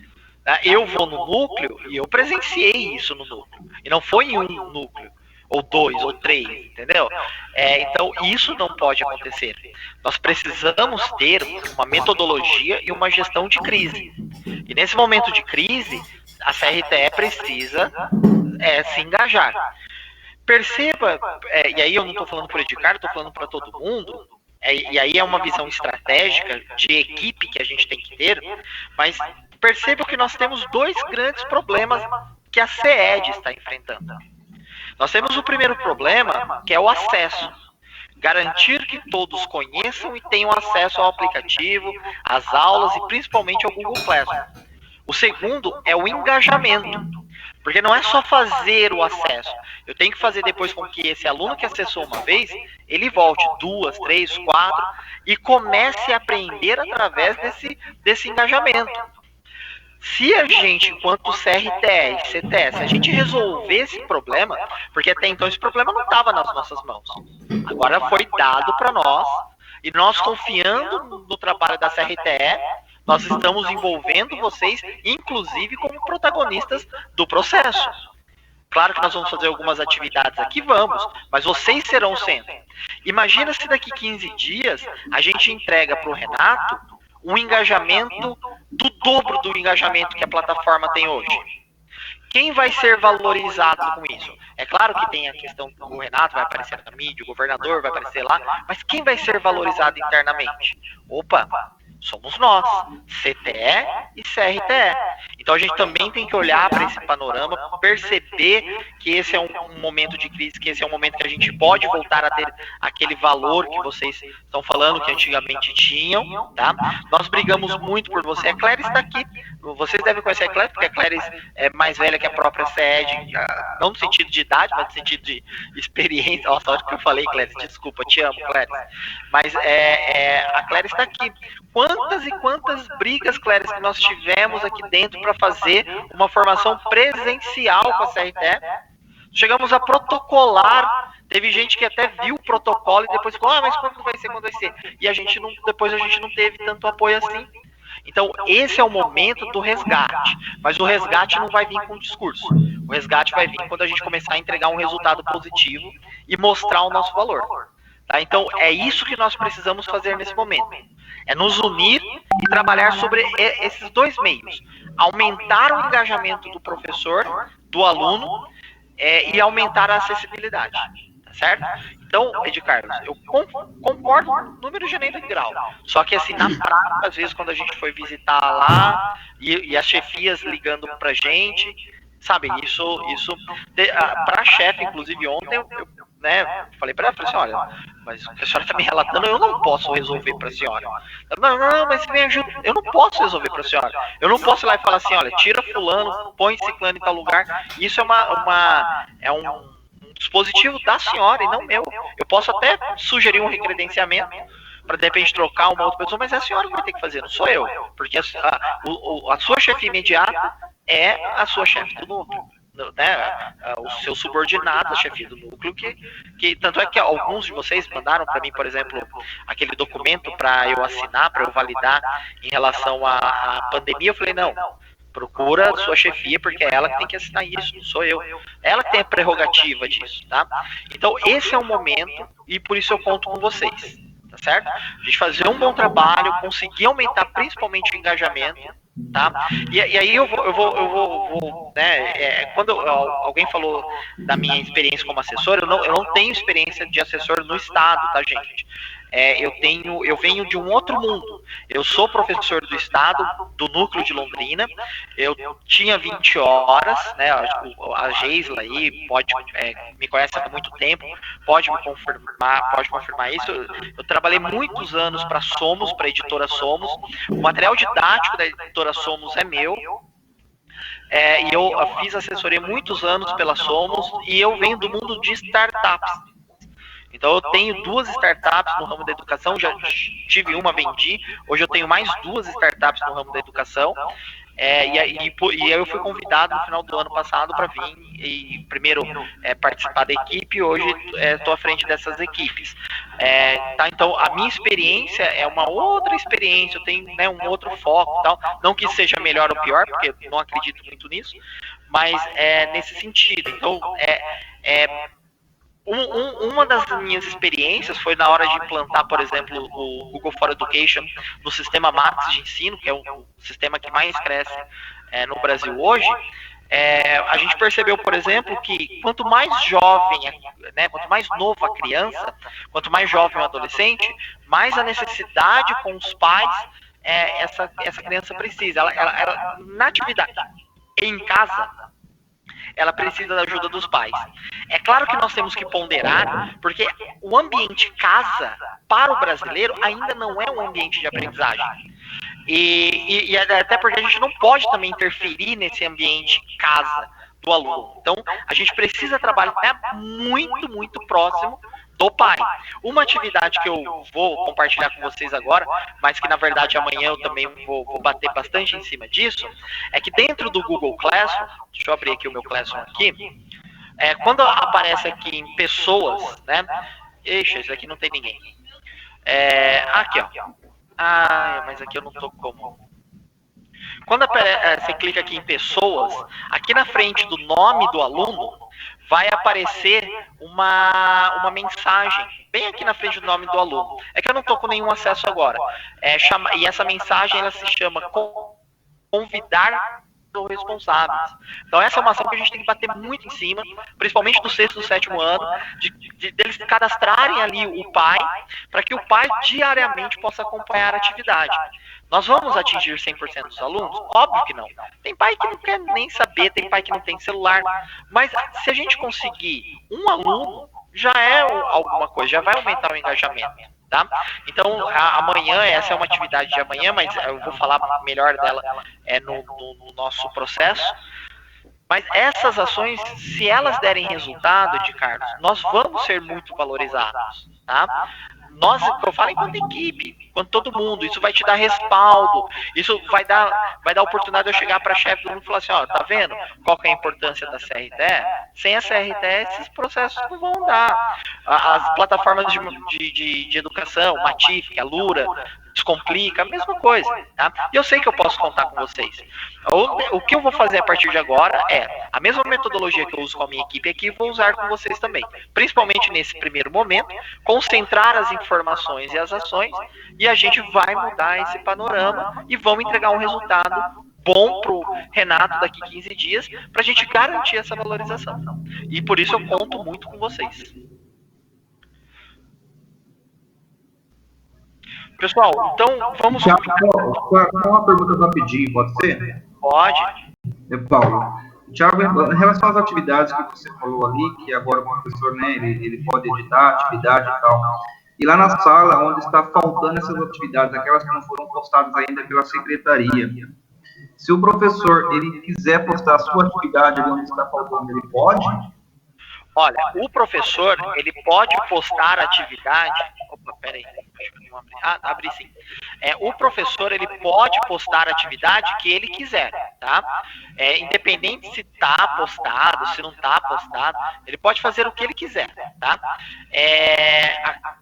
Tá? Eu vou no núcleo e eu presenciei isso no núcleo. E não foi em um núcleo, ou 2, ou 3, entendeu? Então, isso não pode acontecer. Nós precisamos ter uma metodologia e uma gestão de crise. E nesse momento de crise, a CRTE precisa se engajar. Perceba, e aí eu não estou falando por Edgar, estou falando para todo mundo, e aí é uma visão estratégica de equipe que a gente tem que ter, mas perceba que nós temos 2 grandes problemas que a CED está enfrentando. Nós temos o primeiro problema, que é o acesso. Garantir que todos conheçam e tenham acesso ao aplicativo, às aulas e principalmente ao Google Classroom. O segundo é o engajamento, porque não é só fazer o acesso. Eu tenho que fazer depois com que esse aluno que acessou uma vez, ele volte 2, 3, 4 e comece a aprender através desse engajamento. Se a gente, enquanto CRTE e CTS, a gente resolver esse problema, porque até então esse problema não estava nas nossas mãos, agora foi dado para nós, e nós confiando no trabalho da CRTE, nós estamos envolvendo vocês, inclusive como protagonistas do processo. Claro que nós vamos fazer algumas atividades aqui, vamos, mas vocês serão o centro. Imagina se daqui 15 dias a gente entrega para o Renato um engajamento do dobro do engajamento que a plataforma tem hoje. Quem vai ser valorizado com isso? É claro que tem a questão que o Renato vai aparecer na mídia, o governador vai aparecer lá, mas quem vai ser valorizado internamente? Opa, somos nós, CTE e CRTE. Então a gente também tem que olhar para esse panorama, perceber que esse é um momento de crise, que esse é um momento que a gente pode voltar a ter aquele valor que vocês estão falando que antigamente tinham, tá? Nós brigamos muito por você. A Clarice está aqui, vocês devem conhecer a Clarice, porque a Clarice é mais velha que a própria CED, não no sentido de idade, mas no sentido de experiência. Nossa, olha o que eu falei, Clarice, desculpa, te amo, Clarice. Mas a Clarice está aqui. Quantas e quantas brigas, Clarice, que nós tivemos aqui dentro para fazer uma formação presencial com a CRTE? Chegamos a protocolar, teve gente que até viu o protocolo e depois falou, mas quando vai ser, quando vai ser? E depois a gente não teve tanto apoio assim. Então, esse é o momento do resgate, mas o resgate não vai vir com discurso. O resgate vai vir quando a gente começar a entregar um resultado positivo e mostrar o nosso valor. Tá? Então, é isso que nós precisamos fazer nesse momento. É nos unir e trabalhar sobre esses 2 meios. Aumentar o engajamento do professor, do aluno, e aumentar a acessibilidade. Tá certo? Então, Ed Carlos, eu concordo no número gênero de grau. Só que assim, na prática, às vezes, quando a gente foi visitar lá, e as chefias ligando pra gente, sabe, isso pra chefe, inclusive ontem, eu falei pra ela, falei assim, olha, mas a senhora tá me relatando, eu não posso resolver pra senhora. Não, mas me ajuda, eu não posso resolver pra senhora. Eu não posso ir lá e falar assim, olha, tira fulano, põe ciclano em tal lugar. Isso é um dispositivo da senhora e não meu. Eu posso até sugerir um recredenciamento para de repente trocar uma outra pessoa, mas é a senhora que vai ter que fazer, não sou eu. Porque a sua chefe imediata é a sua chefe do núcleo. Né, o seu subordinado, a chefia do núcleo, que tanto é que alguns de vocês mandaram para mim, por exemplo, aquele documento para eu assinar, para eu validar em relação à pandemia. Eu falei, não, procura a sua chefia, porque é ela que tem que assinar isso, não sou eu. Ela que tem a prerrogativa disso, tá? Então, esse é o momento, e por isso eu conto com vocês, tá certo? A gente fazer um bom trabalho, conseguir aumentar principalmente o engajamento, tá? E aí eu vou né, quando alguém falou da minha experiência como assessor, eu não tenho experiência de assessor no estado, tá, gente? eu venho de um outro mundo. Eu sou professor do estado, do núcleo de Londrina, eu tinha 20 horas, né, a Geisla aí me conhece há muito tempo, pode confirmar isso. Eu trabalhei muitos anos para Somos, para a editora Somos, o material didático da editora Somos é meu, e eu fiz assessoria muitos anos pela Somos, e eu venho do mundo de startups. Então eu tenho 2 startups no ramo da educação, já tive uma, vendi, hoje eu tenho mais 2 startups no ramo da educação, e aí eu fui convidado no final do ano passado para vir e primeiro participar da equipe, e hoje estou à frente dessas equipes. Então a minha experiência é uma outra experiência, eu tenho, né, um outro foco e tal, não que seja melhor ou pior, porque eu não acredito muito nisso, mas nesse sentido. Então uma das minhas experiências foi na hora de implantar, por exemplo, o Google for Education no sistema Max de ensino, que é o sistema que mais cresce no Brasil hoje. A gente percebeu, por exemplo, que quanto mais jovem, né, quanto mais novo a criança, quanto mais jovem o adolescente, mais a necessidade com os pais essa criança precisa. Ela na atividade em casa, ela precisa da ajuda dos pais. É claro que nós temos que ponderar, porque o ambiente casa, para o brasileiro, ainda não é um ambiente de aprendizagem. E até porque a gente não pode também interferir nesse ambiente casa do aluno. Então, a gente precisa trabalhar muito, muito próximo do pai. Uma atividade que eu vou compartilhar com vocês agora, mas que na verdade amanhã eu também vou bater bastante em cima disso, é que dentro do Google Classroom, deixa eu abrir aqui o meu Classroom aqui, quando aparece aqui em pessoas, né? Ixi, isso aqui não tem ninguém. Aqui, ó. Mas aqui eu não tô como. Quando você clica aqui em pessoas, aqui na frente do nome do aluno, vai aparecer uma mensagem, bem aqui na frente do nome do aluno. É que eu não estou com nenhum acesso agora. E essa mensagem, ela se chama convidar os responsáveis. Então essa é uma ação que a gente tem que bater muito em cima, principalmente do 6º e 7º ano, deles cadastrarem ali o pai, para que o pai diariamente possa acompanhar a atividade. Nós vamos atingir 100% dos alunos? Óbvio que não. Tem pai que não quer nem saber, tem pai que não tem celular, mas se a gente conseguir um aluno, já é alguma coisa, já vai aumentar o engajamento. Tá? Então, amanhã, essa é uma atividade de amanhã, mas eu vou falar melhor dela no nosso processo. Mas essas ações, se elas derem resultado, Carlos, nós vamos ser muito valorizados. Tá? Nós, eu falo enquanto equipe, enquanto todo mundo, isso vai te dar respaldo, isso vai dar oportunidade de eu chegar para a chefe do mundo e falar assim, ó, tá vendo qual que é a importância da CRTE? Sem a CRTE, esses processos não vão andar. As plataformas de educação, Matific, a Lura, Descomplica, a mesma coisa, tá? E eu sei que eu posso contar com vocês. O que eu vou fazer a partir de agora é a mesma metodologia que eu uso com a minha equipe aqui, vou usar com vocês também. Principalmente nesse primeiro momento, concentrar as informações e as ações, e a gente vai mudar esse panorama e vamos entregar um resultado bom pro Renato daqui 15 dias, para a gente garantir essa valorização. E por isso eu conto muito com vocês. Pessoal, então vamos... Uma pergunta rapidinho, pode ser? Pode. Paulo, Thiago, em relação às atividades que você falou ali, que agora o professor, né, ele pode editar atividade e tal, e lá na sala onde está faltando essas atividades, aquelas que não foram postadas ainda pela secretaria, se o professor ele quiser postar a sua atividade ali onde está faltando, ele pode? Olha, o professor, ele pode postar a atividade... Opa, peraí. Abri sim. O professor, ele pode postar a atividade que ele quiser, tá? Independente se tá postado, se não tá postado, ele pode fazer o que ele quiser, tá?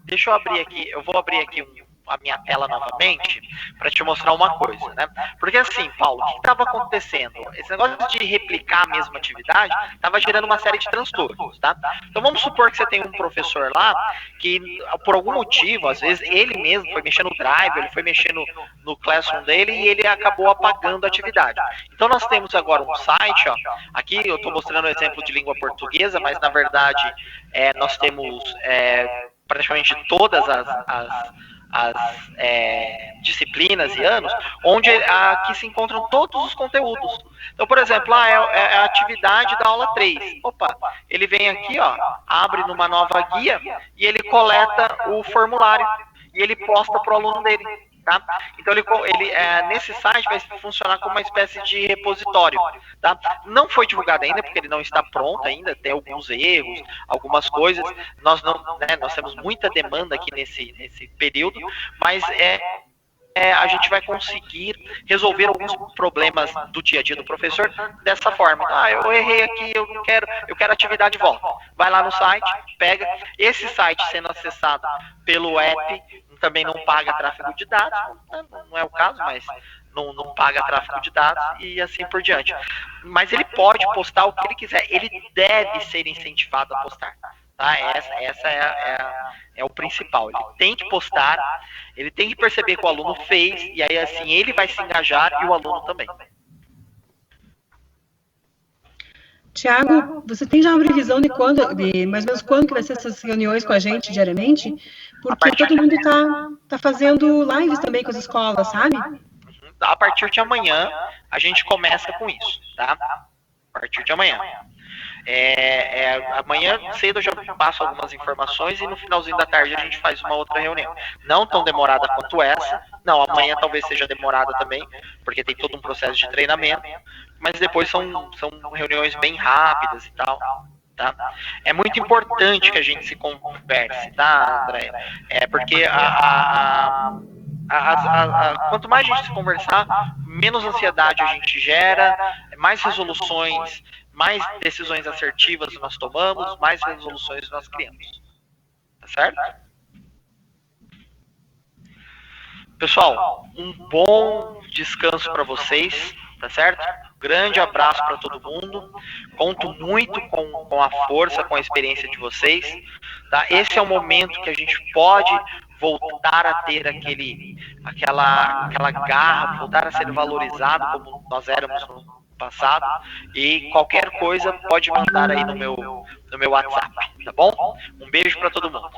Deixa eu abrir aqui, eu vou abrir aqui a minha tela novamente para te mostrar uma coisa, né? Porque assim, Paulo, o que estava acontecendo? Esse negócio de replicar a mesma atividade estava gerando uma série de transtornos, tá? Então vamos supor que você tem um professor lá que, por algum motivo, às vezes ele mesmo foi mexer no Drive, ele foi mexer no Classroom dele e ele acabou apagando a atividade. Então nós temos agora um site, ó, aqui eu estou mostrando um exemplo de língua portuguesa, mas na verdade nós temos praticamente todas as disciplinas e anos, onde aqui se encontram todos os conteúdos. Então, por exemplo, é a atividade da aula 3. Opa, ele vem aqui, ó, abre numa nova guia e ele coleta o formulário e ele posta para o aluno dele. Tá? Então nesse site vai funcionar como uma espécie de repositório, tá? Não foi divulgado ainda porque ele não está pronto ainda, tem alguns erros, algumas coisas. Nós temos muita demanda aqui nesse período, mas a gente vai conseguir resolver alguns problemas do dia a dia do professor dessa forma. Eu errei aqui, eu quero atividade de volta. Vai lá no site, pega. Esse site sendo acessado pelo app também não paga tráfego de dados, não é o caso, mas não paga tráfego de dados e assim por diante. Mas ele pode postar o que ele quiser, ele deve ser incentivado a postar. Tá? Essa é o principal. Ele tem que postar, ele tem que perceber que o aluno fez, e aí assim ele vai se engajar e o aluno também. Tiago, você tem já uma previsão de mais ou menos quando que vai ser essas reuniões com a gente diariamente? Porque todo mundo tá fazendo lives também com as escolas, sabe? A partir de amanhã a gente começa com isso, tá? A partir de amanhã. Amanhã cedo eu já passo algumas informações e no finalzinho da tarde a gente faz uma outra reunião. Não tão demorada quanto essa. Não, amanhã talvez seja demorada também, porque tem todo um processo de treinamento. Mas depois são reuniões bem rápidas e tal. Tá? É muito importante que a gente se converse, tá, André? Porque quanto mais a gente se conversar, menos ansiedade a gente gera, mais resoluções, mais decisões assertivas nós tomamos, mais resoluções nós criamos. Tá certo? Pessoal, um bom descanso para vocês, tá certo? Grande abraço para todo mundo. Conto muito com a força, com a experiência de vocês. Tá? Esse é o momento que a gente pode voltar a ter aquela garra, voltar a ser valorizado como nós éramos no passado. E qualquer coisa pode mandar aí no meu WhatsApp, tá bom? Um beijo para todo mundo.